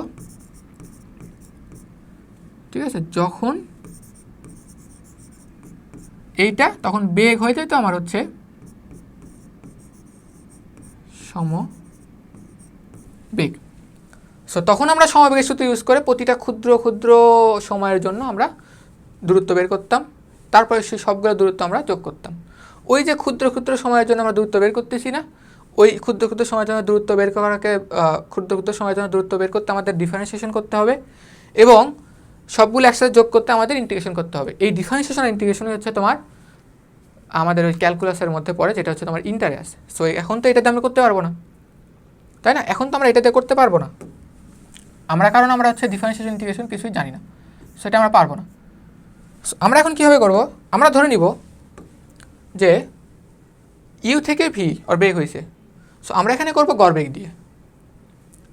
ঠিক আছে? যখন এইটা, তখন বেগ হয়ে যেত আমার হচ্ছে সমবেগ। সো তখন আমরা সমবেগের সূত্র ইউজ করে প্রতিটা ক্ষুদ্র ক্ষুদ্র সময়ের জন্য আমরা দূরত্ব বের করতাম, তারপরে সেই সবগুলো দূরত্ব আমরা যোগ করতাম। ওই যে ক্ষুদ্র ক্ষুদ্র সময়ের জন্য আমরা দূরত্ব বের করতেছি না, ওই ক্ষুদ্র ক্ষুদ্র সময়ের জন্য দূরত্ব বের করাকে ক্ষুদ্র ক্ষুদ্র সময়ের জন্য দূরত্ব বের করতে আমাদের ডিফারেন্সিয়েশন করতে হবে, এবং সবগুলো একসাথে যোগ করতে আমাদের ইন্টিগ্রেশন করতে হবে। এই ডিফারেন্সিয়েশন আর ইন্টিগ্রেশনই হচ্ছে তোমার আমাদের ওই ক্যালকুলাসের মধ্যে পড়ে, যেটা হচ্ছে তোমার ইন্টারে আছে। সো এখন তো এটাতে আমরা করতে পারবো না, তাই না? এখন তো আমরা এটাতে করতে পারবো না কারণ আমরা হচ্ছে ডিফারেন্সিয়েশন ইন্টিগ্রেশন কিছুই জানি না, সেটা আমরা পারবো না। আমরা এখন কীভাবে করবো? আমরা ধরে নিব যে ইউ থেকে ভি ওর বেগ হয়েছে। সো আমরা এখানে করবো গড়বেগ দিয়ে,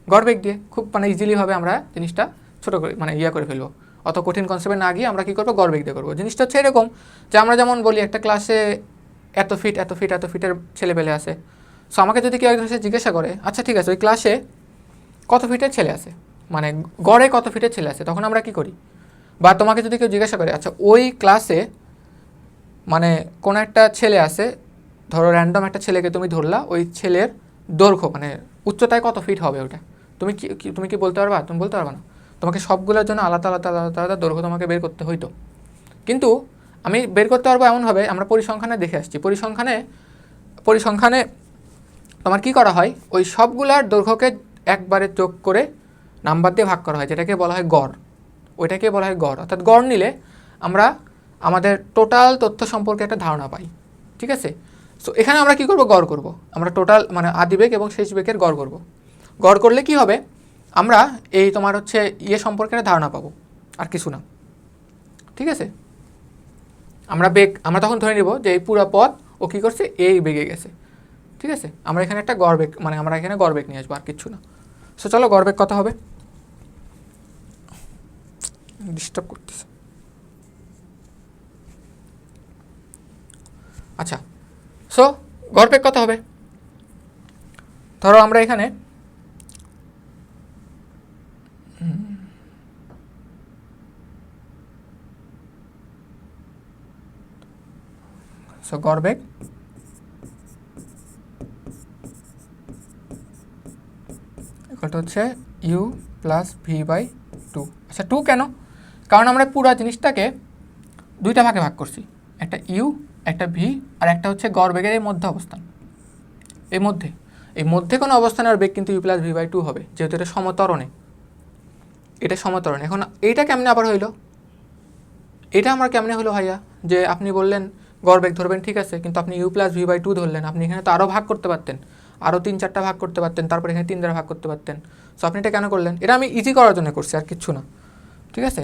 গড়বেগ দিয়ে খুব মানে ইজিলিভাবে আমরা জিনিসটা ছোটো করে মানে করে ফেলবো। অত কঠিন কনসেপ্টে না গিয়ে আমরা কী করবো? গড়বেগ দিয়ে করবো। জিনিসটা হচ্ছে এরকম যে আমরা যেমন বলি একটা ক্লাসে এত ফিটের ছেলেপেলে আছে। সো আমাকে যদি কেউ একজন জিজ্ঞাসা করে, আচ্ছা ঠিক আছে ওই ক্লাসে কত ফিটের ছেলে আছে, মানে গড়ে কত ফিটের ছেলে আছে, তখন আমরা কী করি? বা তোমাকে যদি কেউ জিজ্ঞাসা করে, আচ্ছা ওই ক্লাসে মানে কোনো একটা ছেলে আছে, ধরো র্যান্ডম একটা ছেলেকে তুমি ধরলা, ওই ছেলের দৈর্ঘ্য মানে উচ্চতায় কত ফিট হবে, ওটা তুমি কি বলতে পারবা? তুমি বলতে পারবা না। তোমাকে সবগুলোর জন্য আলাদা আলাদা আলাদা আলাদা দৈর্ঘ্য তোমাকে বের করতে হইতো। কিন্তু আমি বের করতে পারবো এমনভাবে, আমরা পরিসংখ্যানে দেখে আসছি, পরিসংখ্যানে তোমার কি করা হয়, ওই সবগুলার দৈর্ঘ্যকে একবারে যোগ করে নাম্বার দিয়ে ভাগ করা হয়, যেটাকে বলা হয় গড়। ওইটাকে বলা হয় গড়। অর্থাৎ গড় নিলে আমরা আমাদের টোটাল তথ্য সম্পর্কে একটা ধারণা পাই, ঠিক আছে? সো এখানে আমরা কি করব? গড় করব। আমরা টোটাল মানে আদিবেগ এবং শেষ বেগের গড় করব। গড় করলে কি হবে? আমরা এই তোমার হচ্ছে সম্পর্কে একটা ধারণা পাবো, আর কিছু না, ঠিক আছে? আমরা তখন ধরে নিব যে এই পুরো পথ ও কী করছে, এই বেগে গেছে, ঠিক আছে? আমরা এখানে একটা গড়বেগ মানে আমরা এখানে গড়বেগ নিয়ে আসবো, আর কিচ্ছু না। সো চলো গড়বেগ কত হবে, ডিস্টার্ব করতেছে। আচ্ছা, সো গড়বেগ কত হবে? ধরো আমরা এখানে সো গড়বেগ এটা হচ্ছে ইউ প্লাস ভি বাই 2। আচ্ছা 2 কেন? কারণ আমরা পুরো জিনিসটাকে দুইটা ভাগে ভাগ করছি, একটা ইউ একটা ভি, আর একটা হচ্ছে গড়বেগের এই মধ্যে অবস্থান, এই মধ্যে এই মধ্যে কোনো অবস্থানের বেগ কিন্তু u plus v by two হবে, যেহেতু এটা সমতরণে, এটা সমতরণে। এখন এইটা কেমনে আবার হইলো, এটা আমার কেমনে হলো ভাইয়া? যে আপনি বললেন গড় বেগ ধরবেন, ঠিক আছে, কিন্তু আপনি u plus v by two ধরলেন, আপনি এখানে তো আরও ভাগ করতে পারতেন, আরও 3-4টা ভাগ করতে পারতেন, তারপর এখানে 3 দ্বারা ভাগ করতে পারতেন। সো আপনি এটা কেন করলেন? এটা আমি ইজি করার জন্য করছি, আর কিচ্ছু না, ঠিক আছে।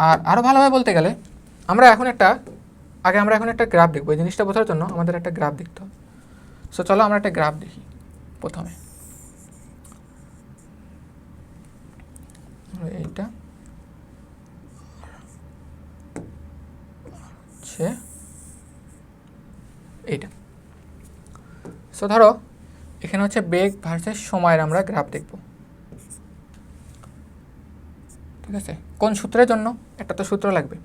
আর আরও ভালোভাবে বলতে গেলে আমরা এখন একটা গ্রাফ দেখবো। এই জিনিসটা বোঝার জন্য আমাদের একটা গ্রাফ দেখতে হবে। সো চলো আমরা একটা গ্রাফ দেখি প্রথমে। এইটা হচ্ছে এইটা। সো ধরো এখানে হচ্ছে বেগ ভার্সেস সময়ের আমরা গ্রাফ দেখব, ঠিক আছে। কোন সূত্রের জন্য? একটা তো সূত্র লাগবে,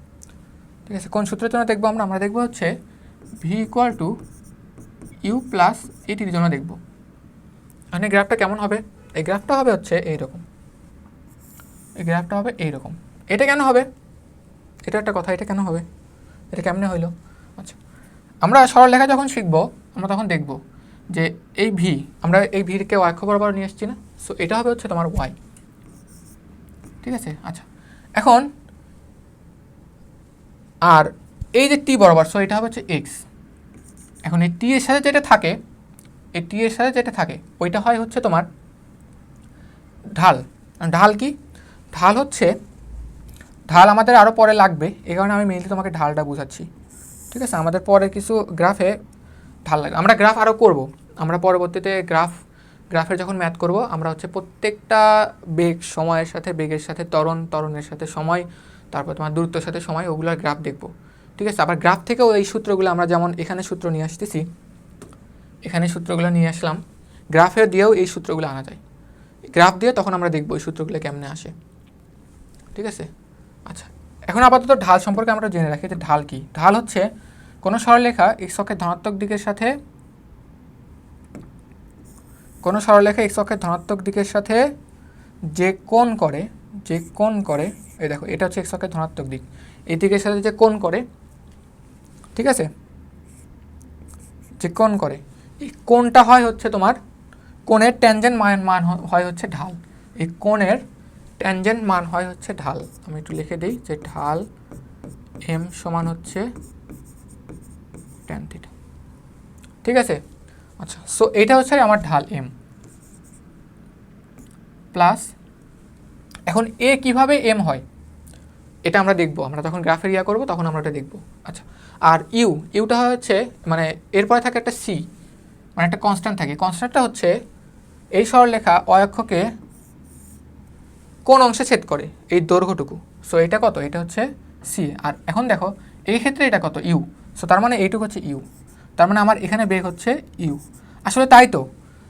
ঠিক আছে। কোন সূত্রের জন্য দেখবো আমরা দেখবো হচ্ছে v equal to u plus এটির জন্য দেখব। মানে গ্রাফটা কেমন হবে? এই গ্রাফটা হবে হচ্ছে এইরকম, এই গ্রাফটা হবে এইরকম। এটা কেন হবে? এটা একটা কথা, এটা কেন হবে? এটা কেমনে হইলো? আচ্ছা, আমরা সরলরেখা যখন শিখবো আমরা তখন দেখব যে এই ভি, আমরা এই ভিকে অক্ষ বরাবর নিয়ে এসেছি না, সো এটা হবে হচ্ছে তোমার ওয়াই, ঠিক আছে। আচ্ছা, এখন আর এই যে টি বরাবর, সো এটা হবে হচ্ছে এক্স। এখন এই টি এর সাথে যেটা থাকে, এই টি এর সাথে যেটা থাকে ওইটা হয় হচ্ছে তোমার ঢাল। ঢাল কি? ঢাল হচ্ছে, ঢাল আমাদের আরও পরে লাগবে, এই কারণে আমি মেইনলি তোমাকে ঢালটা বোঝাচ্ছি, ঠিক আছে। আমাদের পরে কিছু গ্রাফে ঢাল লাগবে, আমরা গ্রাফ আরও করব, আমরা পরবর্তীতে গ্রাফের যখন ম্যাথ করব আমরা হচ্ছে প্রত্যেকটা বেগ সময়ের সাথে, বেগের সাথে ত্বরণের সাথে সময়, তারপর তোমার দূরত্বের সাথে সময়, ওগুলোর গ্রাফ দেখব, ঠিক আছে। আবার গ্রাফ থেকেও এই সূত্রগুলো আমরা যেমন এখানে সূত্র নিয়ে আসতেছি, এখানে সূত্রগুলো নিয়ে আসলাম, গ্রাফে দিয়েও এই সূত্রগুলো আনা যায়। গ্রাফ দিয়ে তখন আমরা দেখব এই সূত্রগুলো কেমনে আসে, ঠিক আছে। আচ্ছা, এখন আপাতত ঢাল সম্পর্কে আমরা জেনে রাখি যে ঢাল কি। ঢাল হচ্ছে কোনো সরলরেখা এক্স অক্ষের ধনাত্মক দিকের সাথে, কোনো সরলরেখা এক্স অক্ষের ধনাত্মক দিকের সাথে যে কোণ করে, এই দেখো এটা হচ্ছে এক্স অক্ষের ধনাত্মক দিক, এই দিকের সাথে যে কোণ করে, ঠিক আছে, যে কোণ করে, এই কোণটা হয় হচ্ছে তোমার, কোণের ট্যানজেন্ট মান হয় হচ্ছে ঢাল। এই কোণের ট্যানজেন্ট মান হয় হচ্ছে ঢাল। আমি একটু লিখে দিই যে ঢাল এম সমান হচ্ছে ট্যান থিটা, ঠিক আছে। আচ্ছা, সো এটা হচ্ছে আমার ঢাল এম প্লাস, এখন এ কিভাবে এম হয় এটা আমরা দেখব, আমরা যখন গ্রাফের ইয়া করবো তখন আমরা এটা দেখব। আচ্ছা, আর ইউটা হচ্ছে মানে এরপরে থাকে একটা সি, মানে একটা কনস্ট্যান্ট থাকে। কনস্ট্যান্টটা হচ্ছে এই সরলরেখা অক্ষকে কোন অংশে ছেদ করে, এই দৈর্ঘ্যটুকু। সো এটা কত? এটা হচ্ছে সি। আর এখন দেখো এই ক্ষেত্রে এটা কত? ইউ। সো তার মানে এইটুকু হচ্ছে ইউ, তার মানে আমার এখানে বেগ হচ্ছে ইউ। আসলে তাই তো,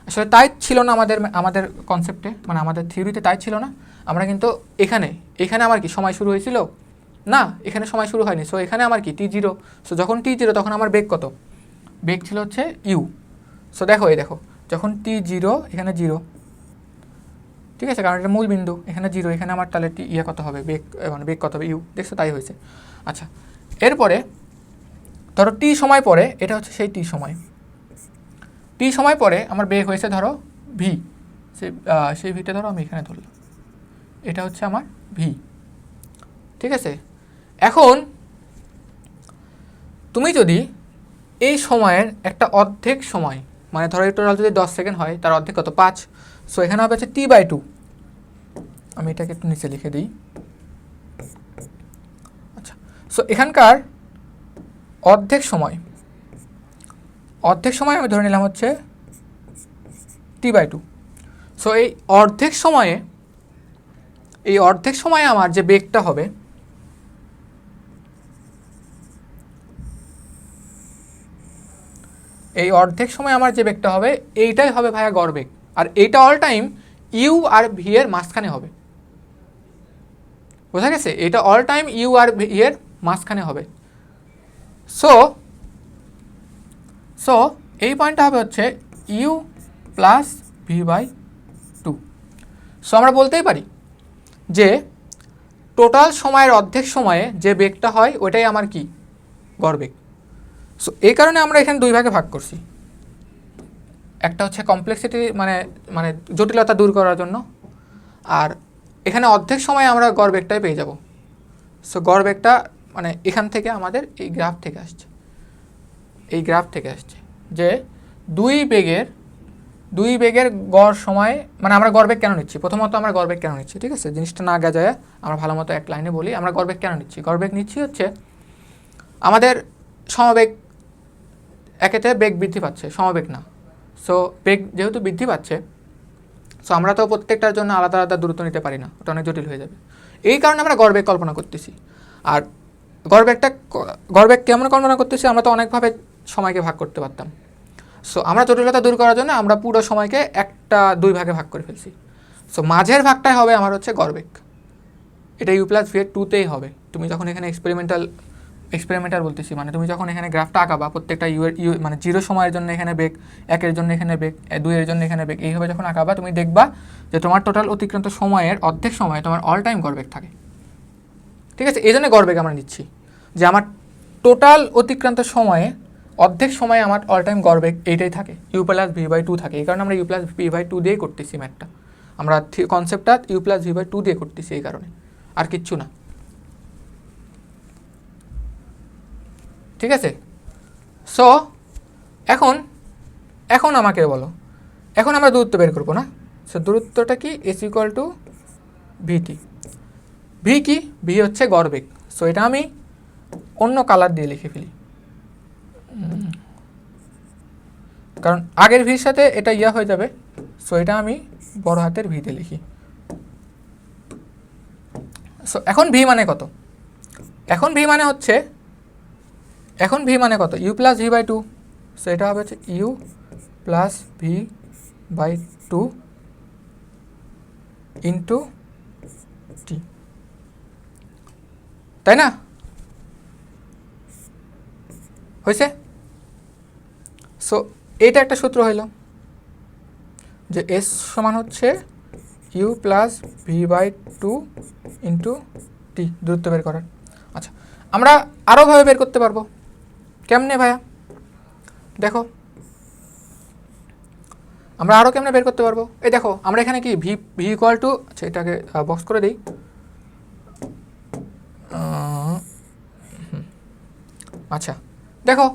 আসলে তাই ছিল না আমাদের কনসেপ্টে, মানে আমাদের থিওরিতে তাই ছিল না। আমরা কিন্তু এখানে আমার কি সময় শুরু হয়েছিল না, এখানে সময় শুরু হয়নি। সো এখানে আমার কি T0। সো যখন T0 তখন আমার বেগ কত? বেগ ছিল হচ্ছে ইউ। সো দেখো এই দেখো যখন T0 এখানে 0, ঠিক আছে, কারণ এটা মূল বিন্দু, এখানে 0, এখানে আমার তাহলে কত হবে? বেগ, মানে বেগ কত হবে? ইউ। দেখছো, তাই হয়েছে। আচ্ছা, এরপরে ধরো টি সময় পরে, এটা হচ্ছে সেই টি সময় পরে আমার বেগ হয়েছে ধরো ভি, সেই ভিটা ধরো আমি এখানে ধরলাম, এটা হচ্ছে আমার ভি, ঠিক আছে। এখন তুমি যদি এই সময়ের একটা অর্ধেক সময়, মানে ধরো এই টোটাল যদি 10 সেকেন্ড হয়, তার অর্ধেক কত? 5। সো এখানে হবে হচ্ছে T/2। আমি এটাকে একটু নিচে লিখে দিই। আচ্ছা, সো এখানকার অর্ধেক সময় আমি ধরে নিলাম হচ্ছে T/2। সো এই অর্ধেক সময়ে আমার যে বেগটা হবে, এইটাই হবে ভাইয়া গড় বেগ। আর এইটা অল টাইম ইউ আর ভি এর মাঝখানে হবে, বোঝা গেছে? এটা অল টাইম ইউ আর ভি এর মাঝখানে হবে। সো এই পয়েন্টটা হবে হচ্ছে ইউ প্লাস V/2। সো আমরা বলতেই পারি যে টোটাল সময়ের অর্ধেক সময়ে যে বেগটা হয় ওইটাই আমার কি? গড় বেগ। সো এই কারণে আমরা এখানে 2 ভাগে ভাগ করছি। একটা হচ্ছে কমপ্লেক্সিটি মানে মানে জটিলতা দূর করার জন্য, আর এখানে অর্ধেক সময় আমরা গড় বেগটাই পেয়ে যাব। সো গড় বেগটা মানে এখান থেকে আমাদের এই গ্রাফ থেকে আসছে, এই গ্রাফ থেকে আসছে যে দুই বেগের গড় সময়, মানে আমরা গড় বেগ কেন নিচ্ছি, প্রথমত আমরা গড় বেগ কেন নিচ্ছি, ঠিক আছে, জিনিসটা না গাজায় আমরা ভালো মতো এক লাইনে বলি। আমরা গড় বেগ কেন নিচ্ছি? গড় বেগ নিচ্ছি হচ্ছে আমাদের সমবেগ, একেতে বেগ বৃদ্ধি পাচ্ছে, সমবেগ না। সো বেগ যেহেতু বৃদ্ধি পাচ্ছে, সো আমরা তো প্রত্যেকটার জন্য আলাদা আলাদা দূরত্ব নিতে পারি না, ওটা অনেক জটিল হয়ে যাবে। এই কারণে আমরা গড় বেগ কল্পনা করতেছি। আর গড় বেগ কেমন কল্পনা করতেছি, আমরা তো অনেকভাবে সময়কে ভাগ করতে পারতাম। সো আমরা জটিলতা দূর করার জন্য আমরা পুরো সময়কে দুই ভাগে ভাগ করে ফেলছি। সো মাঝের ভাগটাই হবে আমার হচ্ছে গড় বেগ, এটা u+v/2তেই হবে। তুমি যখন এখানে এক্সপেরিমেন্টাল বলতেছি, মানে তুমি যখন এখানে গ্রাফটা আঁকাবা, প্রত্যেকটা ইউ মানে 0 সময়ের জন্য এখানে বেগ, 1-এর জন্য এখানে বেগ, 2-এর জন্য এখানে বেগ, এইভাবে যখন আঁকাবা তুমি দেখবা যে তোমার টোটাল অতিক্রান্ত সময়ের অর্ধেক সময় তোমার অল টাইম গড় বেগ থাকে, ঠিক আছে। এই জন্য গড় বেগ আমরা নিচ্ছি যে আমার টোটাল অতিক্রান্ত সময়ে অর্ধেক সময় আমার অল টাইম গড় বেগ এইটাই থাকে, u+v/2 থাকে। এই কারণে আমরা u+v/2 দিয়েই করতেছি ম্যাথটা, আমরা কনসেপ্টটা u+v/2 দিয়ে করতেছি, এই কারণে, আর কিচ্ছু না, ঠিক আছে। সো এখন আমাকে বলো, এখন আমরা দূরত্ব বের করবো না। সো দূরত্বটা কি? s=vt। ভি কি? ভি হচ্ছে গড় বেগ। সো এটা আমি অন্য কালার দিয়ে লিখে ফেলি, কারণ আগের ভির সাথে এটা হয়ে যাবে। সো এটা আমি বড় হাতের ভিতে লিখি। সো এখন ভি মানে কত? এখন ভি মানে কত? u+v/2। সো এটা হবে হচ্ছে u+v/2 ইন্টু টি, তাই না? হয়েছে? সো এইটা একটা সূত্র হইল যে এস সমান হচ্ছে u+v/2 ইন্টু টি, দূরত্ব বের করার। আচ্ছা, আমরা আরও ভাবে বের করতে পারবো। কেমনে ভাইয়া? দেখো আমরা আরও কেমনে বের করতে পারবো। এই দেখো আমরা এখানে কি ভি ইকুয়াল টু, আচ্ছা এটাকে বক্স করে দিই। আচ্ছা দেখো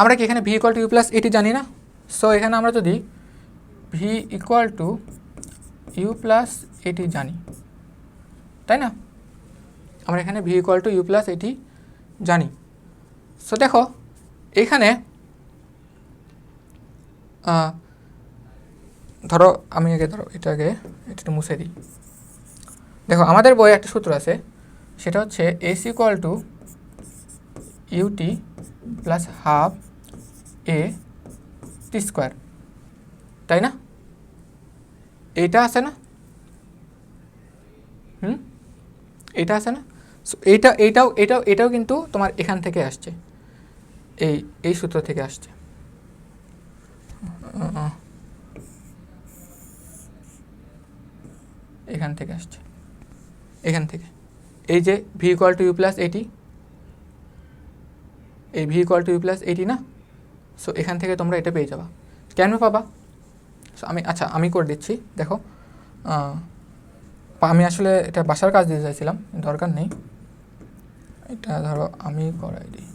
আমরা কি এখানে ভি ইকুয়াল টু u+at জানি না। সো এখানে আমরা যদি ভি ইকুয়াল টু u+at জানি, তাই না? আমরা এখানে ভি ইকুয়াল টু u+at জানি। সো দেখো এইখানে ধরো আমি এটা মুছে দিই। দেখো আমাদের বইয়ে একটা সূত্র আছে, সেটা হচ্ছে s equal to ut plus half a² তাই না? এইটা আছে না? এইটা আছে না? সো এটাও কিন্তু তোমার এখান থেকে আসছে, এই সূত্র থেকে আসছে। এখান থেকে আসছে, এখান থেকে এই যে ভি ইকুয়াল টু u+at, এই ভি ইকুয়াল টু u+at না? সো এখান থেকে তোমরা এটা পেয়ে যাবা। কেন পাবা? সো আমি করে দিচ্ছি। দেখো আমি আসলে এটা বাসার কাজ দিতে চাইছিলাম, দরকার নেই, এটা ধরো আমি করাই দিই।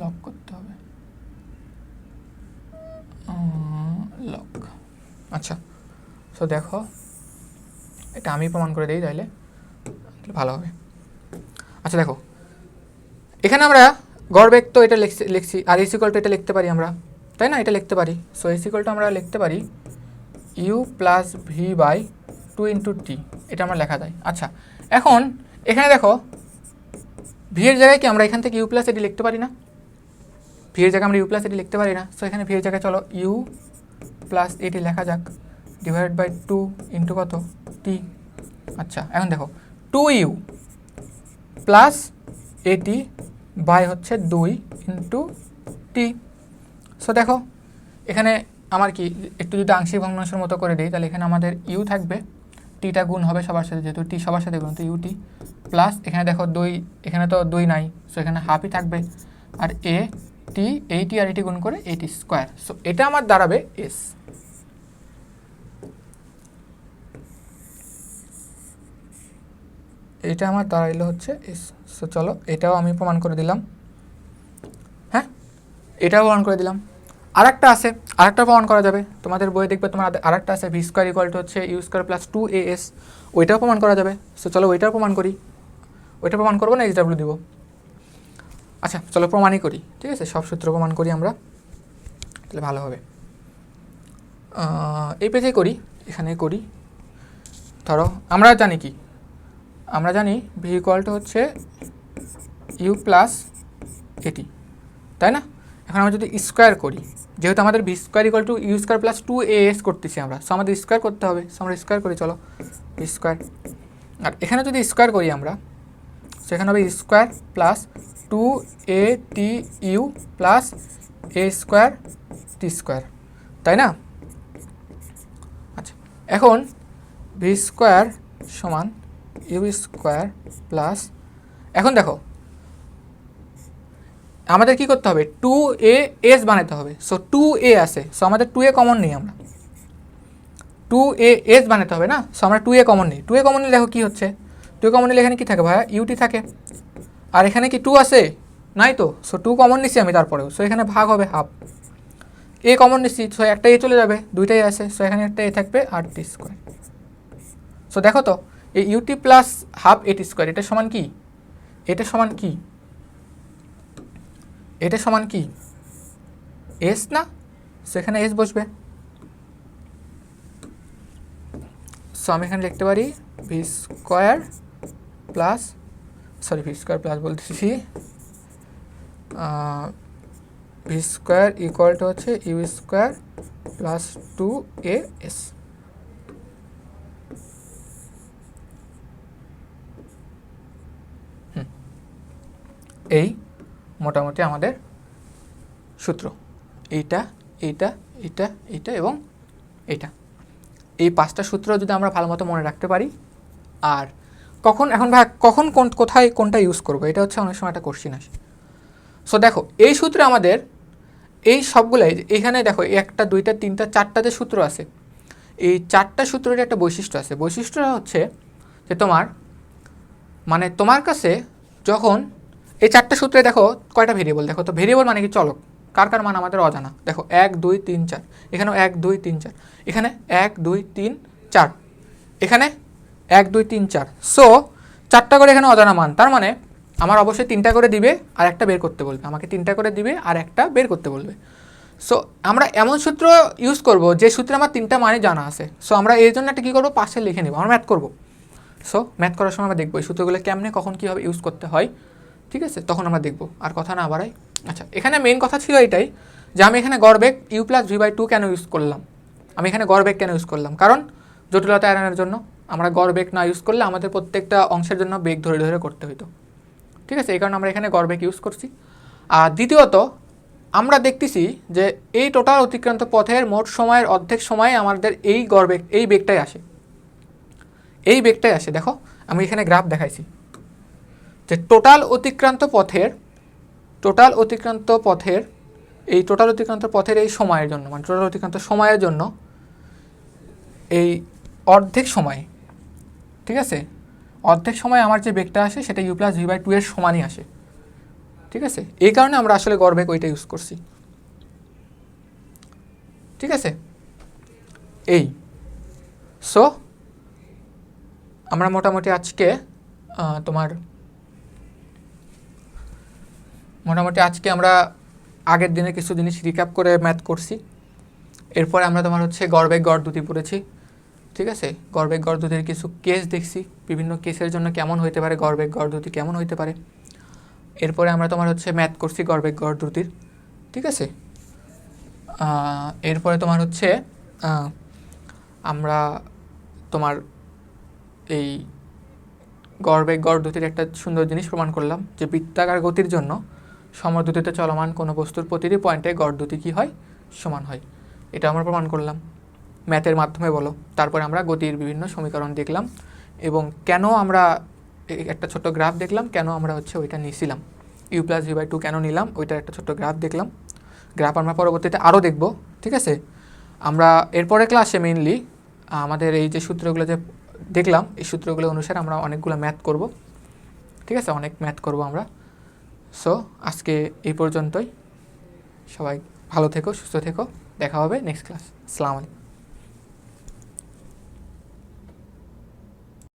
লক করতে হবে, লক। আচ্ছা সো দেখো এটা আমি প্রমাণ করে দিই, তাইলে ভালো হবে। আচ্ছা দেখো এখানে আমরা গড় বেগ তো এটা লিখছি, আর s ইকুয়াল টু এটা লিখতে পারি আমরা, তাই না? এটা লিখতে পারি। সো s ইকুয়াল টু আমরা লিখতে পারি u+v/2 ইন্টু টি, এটা আমরা লেখা যায়। আচ্ছা এখন এখানে দেখো ভি এর জায়গায় কি আমরা এখান থেকে u+at লিখতে পারি না? ভি এর জায়গায় আমরা u+at লিখতে পারি না। সো এখানে ভি এর জায়গায় চলো u+at লেখা যাক, ডিভাইডেড বাই 2 ইন্টু কত? টি। আচ্ছা এখন দেখো 2u প্লাস at বাই হচ্ছে 2 ইন্টু টি। সো দেখো এখানে আমার কি একটু যদি আংশিক ভগ্নাংশের মতো করে দিই, তাহলে এখানে আমাদের ইউ থাকবে, টিটা গুণ হবে সবার সাথে, যেহেতু টি সবার সাথে গুণ, তো ইউটি প্লাস এখানে দেখো 2, এখানে তো 2 নাই, সো এখানে হাফই থাকবে, আর এ টি এইটি আর এটি গুণ করে এইটি স্কোয়ার। সো এটা আমার দাঁড়াবে এস। এটা আমার দাঁড়াইলো হচ্ছে এস। সো চলো এটাও আমি প্রমাণ করে দিলাম। হ্যাঁ, এটাও প্রমাণ করে দিলাম। আরেকটা আছে, আরেকটা প্রমাণ করা যাবে। তোমাদের বইয়ে দেখবে তোমার আরেকটা আছে, ভি স্কোয়ার ইকুয়াল টু হচ্ছে ইউ স্কোয়ার প্লাস 2as, ওইটাও প্রমাণ করা যাবে। সো চলো ওইটাও প্রমাণ করি। ওইটা প্রমাণ করবো না এইচডাব্লিউ দিব? আচ্ছা চলো প্রমাণই করি, ঠিক আছে, সব সূত্র প্রমাণ করি আমরা, তাহলে ভালো হবে। এই পেজে করি, এখানে করি। ধরো আমরা জানি কি, আমরা জানি ভি ইকুয়াল টু হচ্ছে ইউ প্লাস এটি, তাই না? এখন আমরা যদি স্কোয়ার করি, যেহেতু আমাদের v square equal to u square plus 2as করতেছি আমরা, সো আমাদের স্কোয়ার করতে হবে। সো আমরা স্কোয়ার করি, চলো ভি স্কোয়ার। আর এখানে যদি স্কোয়ার করি আমরা, সেখানে হবে স্কোয়ার প্লাস 2ATU প্লাস এ স্কোয়ার টি স্কোয়ার, তাই না? আচ্ছা, এখন ভি স্কোয়ার সমান ইউ স্কোয়ার প্লাস, এখন দেখো আমাদের কি করতে হবে, 2as বানাতে হবে। সো 2a আছে, সো আমাদের 2a কমন নেই, আমরা 2as বানাতে হবে না, সো আমরা 2a কমন নেই। 2a কমন নিলে দেখো কী হচ্ছে, 2a কমন নিলে এখানে কী থাকে ভাইয়া, ইউটি থাকে, আর এখানে কি 2 আছে, নাই তো, সো 2 কমন নিচ্ছি আমি তারপরেও, সো এখানে ভাগ হবে হাফ, এ কমন নিচ্ছি, সো একটা এ চলে যাবে, দুইটাই আছে, সো এখানে একটা এ থাকবে আর টি স্কোয়ার। সো দেখো তো এই ইউটি প্লাস হাফ এটি স্কোয়ার, এটা সমান কি, এটা সমান কি, এটা সমান কি এস না? সো এখানে এস বসবে। সো আমি এখানে লিখতে পারি V square plus, sorry V square plus বলতেছি, ভি স্কোয়ার ইকুয়াল টু হচ্ছে ইউ স্কোয়ার প্লাস 2as। এই মোটামুটি আমাদের সূত্র, এইটা এইটা এইটা এইটা এবং এইটা, এই 5টা সূত্র যদি আমরা ভালো মতো মনে রাখতে পারি, আর কখন, এখন ভাই কখন কোথায় কোনটা ইউজ করবো, এটা হচ্ছে অনেক সময় একটা কোশ্চিন আসে। সো দেখো এই সূত্রে আমাদের এই সবগুলাই, এখানে দেখো 1টা 2টা 3টা 4টা যে সূত্র আছে, এই 4টা সূত্রের একটা বৈশিষ্ট্য আছে। বৈশিষ্ট্যটা হচ্ছে যে তোমার মানে তোমার কাছে যখন এই 4টা সূত্রে দেখো কয়টা ভেরিয়েবল, দেখো তো ভেরিয়েবল মানে কি চলক, কার কার মান আমাদের অজানা, দেখো 1 2 3 4, এখানেও 1 2 3 4, এখানে 1 2 3 4, এখানে 1 2 3 4, সো 4টা করে এখানে অজানা মান, তার মানে আমার অবশ্যই 3টা করে দিবে আর একটা বের করতে বলবে, আমাকে 3টা করে দিবে আর একটা বের করতে বলবে। সো আমরা এমন সূত্র ইউজ করব যে সূত্রে আমার 3টা মানে জানা আছে। সো আমরা এর জন্য একটা কী করবো, পাশে লিখে নেব, আমরা ম্যাথ করবো। সো ম্যাথ করার সময় আমরা দেখবো এই সূত্রগুলো কেমনে কখন কীভাবে ইউজ করতে হয়, ঠিক আছে, তখন আমরা দেখবো, আর কথা না বাড়াই। আচ্ছা, এখানে মেইন কথা ছিল এটাই যে আমি এখানে গড় বেগ ইউ প্লাস ভি বাই 2 কেন ইউজ করলাম, আমি এখানে গড় বেগ কেন ইউজ করলাম, কারণ জটিলতা এড়ানোর জন্য। আমরা গড় বেগ না ইউজ করলে আমাদের প্রত্যেকটা অংশের জন্য বেগ ধরে ধরে করতে হতো, ঠিক আছে, এই কারণে আমরা এখানে গড় বেগ ইউজ করছি। আর দ্বিতীয়ত আমরা দেখতেছি যে এই টোটাল অতিক্রান্ত পথের মোট সময়ের অর্ধেক সময়ে আমাদের এই গড় বেগ, এই বেগটাই আসে, এই বেগটাই আসে। দেখো আমি এখানে গ্রাফ দেখাইছি যে টোটাল অতিক্রান্ত পথের এই সময়ের জন্য, মানে টোটাল অতিক্রান্ত সময়ের জন্য এই অর্ধেক সময়, ঠিক আছে, অর্ধেক সময় আমার যে বেগটা আসে সেটা ইউ প্লাস ভি বাই 2 এর সমানই আসে, ঠিক আছে, এই কারণে আমরা আসলে গড় বেগ ওইটা ইউজ করছি, ঠিক আছে। এই সো আমরা মোটামুটি আজকে আমরা আগের দিনে কিছু জিনিস রিক্যাপ করে ম্যাথ করছি। এরপরে আমরা তোমার হচ্ছে গড় বেগ গড় দ্রুতি পড়েছি, ঠিক আছে, গড় বেগ গড় দ্রুতির কিছু কেস দেখছি, বিভিন্ন কেসের জন্য কেমন হইতে পারে গড় বেগ গড় দ্রুতি, কেমন হইতে পারে। এরপরে আমরা তোমার হচ্ছে ম্যাথ করছি গড় বেগ গড় দ্রুতির, ঠিক আছে। এরপরে তোমার হচ্ছে আমরা তোমার এই গড় বেগ গড় দ্রুতির একটা সুন্দর জিনিস প্রমাণ করলাম যে বৃত্তাকার গতির জন্য সমদ্রুতিতে চলমান কোনো বস্তুর প্রতিটি পয়েন্টে গড় দ্রুতি কী হয়, সমান হয়, এটা আমরা প্রমাণ করলাম ম্যাথের মাধ্যমে বলো। তারপরে আমরা গতির বিভিন্ন সমীকরণ দেখলাম এবং কেন আমরা একটা ছোট্ট গ্রাফ দেখলাম কেন আমরা হচ্ছে ওইটা নিয়েছিলাম, u+v/2 কেন নিলাম ওইটার একটা ছোট্ট গ্রাফ দেখলাম। গ্রাফ আমরা পরবর্তীতে আরও দেখব, ঠিক আছে। আমরা এরপরে ক্লাসে মেইনলি আমাদের এই যে সূত্রগুলো যে দেখলাম এই সূত্রগুলো অনুসারে আমরা অনেকগুলো ম্যাথ করব, ঠিক আছে, অনেক ম্যাথ করব আমরা। সো আজকে এই পর্যন্তই, সবাই ভালো থেকো, সুস্থ থেকো, দেখা হবে নেক্সট ক্লাস। আসসালামু আলাইকুম।